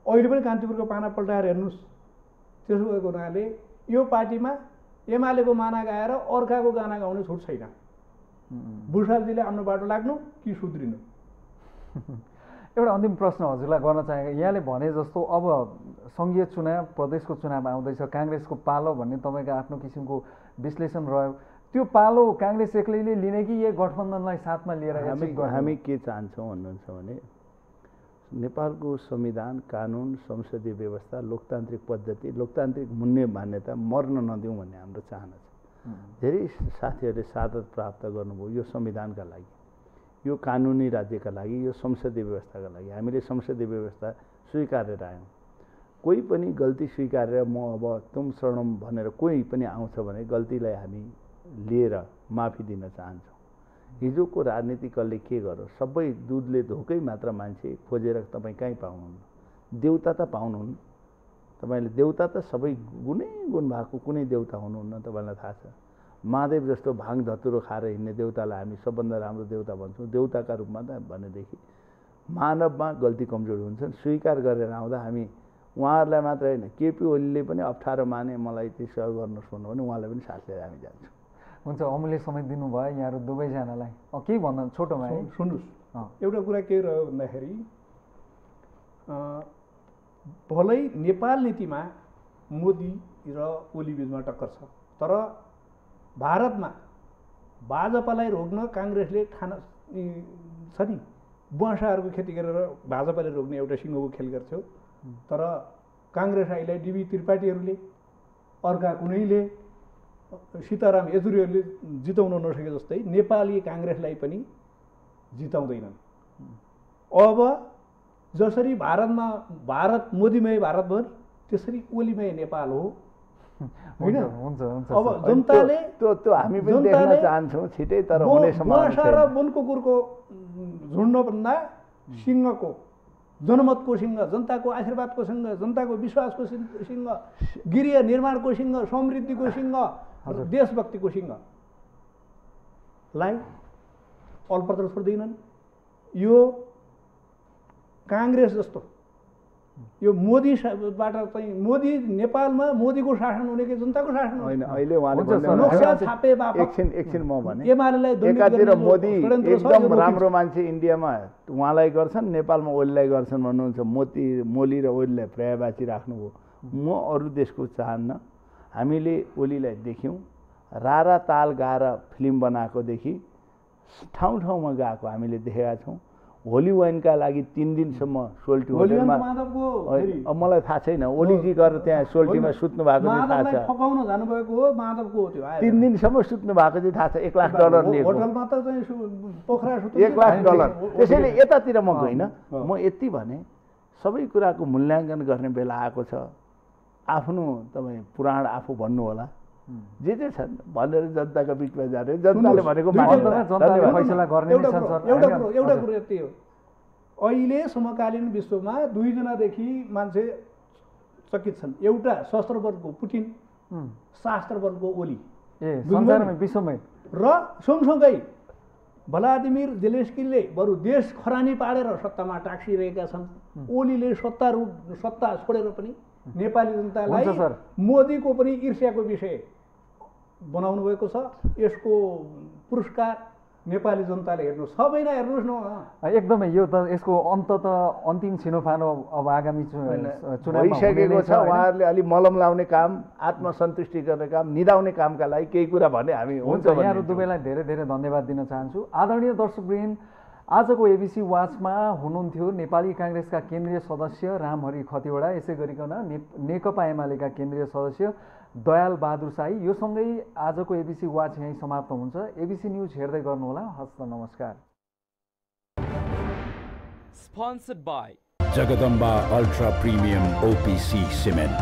अहिले पनि कान्तिपुरको पाना पल्टाएर हेर्नुहोस्। त्यसो भएको हुनाले यो पार्टीमा एमालेको माना गाएर अर्काको गाना गाउने छुट छैन। भुषालजीले आफ्नो बाटो लाग्नु कि सुध्रिनु। एउटा अन्तिम प्रश्न हजुरलाई गर्न चाहेको, यहाँले भने जस्तो अब सङ्घीय चुनाव, प्रदेशको चुनाव आउँदैछ, काङ्ग्रेसको पालो भन्ने तपाईँको आफ्नो किसिमको विश्लेषण रह्यो। त्यो पालो काङ्ग्रेस एक्लैले लिने कि यो गठबन्धनलाई साथमा लिएर? हामी के चाहन्छौँ भन्नुहुन्छ भने नेपालको संविधान, कानुन, संसदीय व्यवस्था, लोकतान्त्रिक पद्धति, लोकतान्त्रिक मूल्य मान्यता मर्न नदिउँ भन्ने हाम्रो चाहना छ। धेरै साथीहरूले सादत प्राप्त गर्नुभयो यो संविधानका लागि, यो कानुनी राज्यका लागि, यो संसदीय व्यवस्थाका लागि। हामीले संसदीय व्यवस्था स्वीकारेर आयौँ। कोही पनि गल्ती स्वीकारेर म अब तुम शरणम भनेर कोही पनि आउँछ भने गल्तीलाई हामी लिएर माफी दिन चाहन्छौँ। हिजोको राजनीतिकले के गर्यो, सबै दुधले धोकै मात्र मान्छे खोजेर तपाईँ कहीँ पाउनुहुन्न। देउता त पाउनुहुन्न, तपाईँले देउता त सबै गुण भएको कुनै देउता हुनुहुन्न। तपाईँलाई थाहा छ, महादेव जस्तो भाङ धतुरो खाएर हिँड्ने देउतालाई हामी सबभन्दा राम्रो देउता भन्छौँ। देउताका रूपमा त भनेदेखि मानवमा गल्ती कमजोरी हुन्छन्, स्वीकार गरेर आउँदा हामी उहाँहरूलाई मात्र होइन, केपी ओलीले पनि अप्ठ्यारो माने मलाई त्यसो गर्नुहोस् भन्नु भने उहाँलाई पनि साथ लिएर हामी जान्छौँ। हुन्छ, अमूल्य समय दिनुभयो यहाँहरू दुवैजनालाई। के भन्नु छोटोमा है? सुन्नुहोस्, एउटा कुरा के रह्यो भन्दाखेरि भलै नेपाल नीतिमा मोदी र ओली बिचमा टक्कर छ, तर भारतमा भाजपालाई रोक्न काङ्ग्रेसले ठान छ नि, बुवासाहरूको खेती गरेर भाजपाले रोक्ने एउटा सिङ्गोको खेल गर्थ्यो। तर काङ्ग्रेस अहिले डिबी त्रिपाठीहरूले, अर्का कुनैले, सीताराम येचुरीहरूले जिताउन नसके जस्तै नेपाली काङ्ग्रेसलाई पनि जिताउँदैनन्। अब जसरी भारतमा भारत मोदीमय भारत भयो त्यसरी ओलीमय नेपाल हो होइन? अब जनताले त्यो हामी पनि देख्न चाहन्छौँ छिटै, तर हुने सम्भावना छैन। र वनको कुकुरको झुन्डभन्दा सिंहको, जनमतको सिंह, जनताको आशीर्वादको सिंह, जनताको विश्वासको सिंह, गृह निर्माणको सिंह, समृद्धिको सिंह, देशभक्तिको सिंहलाई अलपत्र छोड्दैनन्। यो काङ्ग्रेस जस्तो यो मोदीबाट चाहिँ मोदी नेपालमा मोदीको शासन हुने कि जनताको शासन होइन? अहिले उहाँले एकछिन म भने एकातिर मोदी एकदम राम्रो मान्छे इन्डियामा उहाँलाई गर्छन्, नेपालमा ओलीलाई गर्छन् भन्नुहुन्छ। मोली र ओलीलाई पर्यायवाची राख्नुभयो। म अरू देशको चाहन्न। हामीले ओलीलाई देख्यौँ, रारा ताल गाएर फिल्म बनाएकोदेखि ठाउँ ठाउँमा गएको हामीले देखेका छौँ। होली वाइनका लागि 3 दिनसम्म सोल्टी होटलमा, अब मलाई थाहा छैन ओलीजी गएर त्यहाँ सोल्टीमा सुत्नु भएको चाहिँ थाहा छ। 3 दिनसम्म सुत्नु भएको चाहिँ थाहा छ। $1,00,000 लिएको, $1,00,000। त्यसैले यतातिर म गइनँ। म यति भने सबै कुराको मूल्याङ्कन गर्ने बेला आएको छ। आफ्नो तपाईँ पुराण आफू भन्नु होला, जे छन् भनेर जनताको बिचमा जाने, जनताले भनेको फैसला गर्ने। एउटा कुरो यति हो, अहिले समकालीन विश्वमा 2 जनादेखि मान्छे चकित छन्। एउटा शस्त्र वर्गको पुटिन, शास्त्र वर्गको ओली, विश्वमै, र सँगसँगै भ्लादिमिर जेलेन्स्कीले बरु देश खरानी पाडेर सत्तामा टाँसिरहेका छन्। ओलीले सत्ता छोडेर पनि नेपाली जनतालाई मोदीको पनि ईर्ष्याको विषय बनाउनु भएको छ। यसको पुरस्कार नेपाली जनताले हेर्नु सबैलाई हेर्नुहोस् न। एकदमै यो त यसको अन्त त अन्तिम छिनोफानो अब आगामी चुनावमा भइसकेको छ। उहाँहरूले अलि मलम लाउने काम, आत्मसन्तुष्टि गर्ने काम, निदाउने कामका लागि केही कुरा भने हामी हुन्छ। यहाँहरू दुवैलाई धेरै धेरै धन्यवाद दिन चाहन्छु। आदरणीय दर्शकवृन्द, आजको एबिसी वाचमा हुनुहुन्थ्यो नेपाली काङ्ग्रेसका केन्द्रीय सदस्य रामहरि खतिवडा, यसै गरिकन नेकपा एमालेका केन्द्रीय सदस्य दयाल बहादुर शाही। यो सँगै आजको एबिसी वाच यहीँ समाप्त हुन्छ। एबिसी न्युज हेर्दै गर्नुहोला। हस्त नमस्कार। Sponsored by Jagadamba Ultra Premium OPC Cement.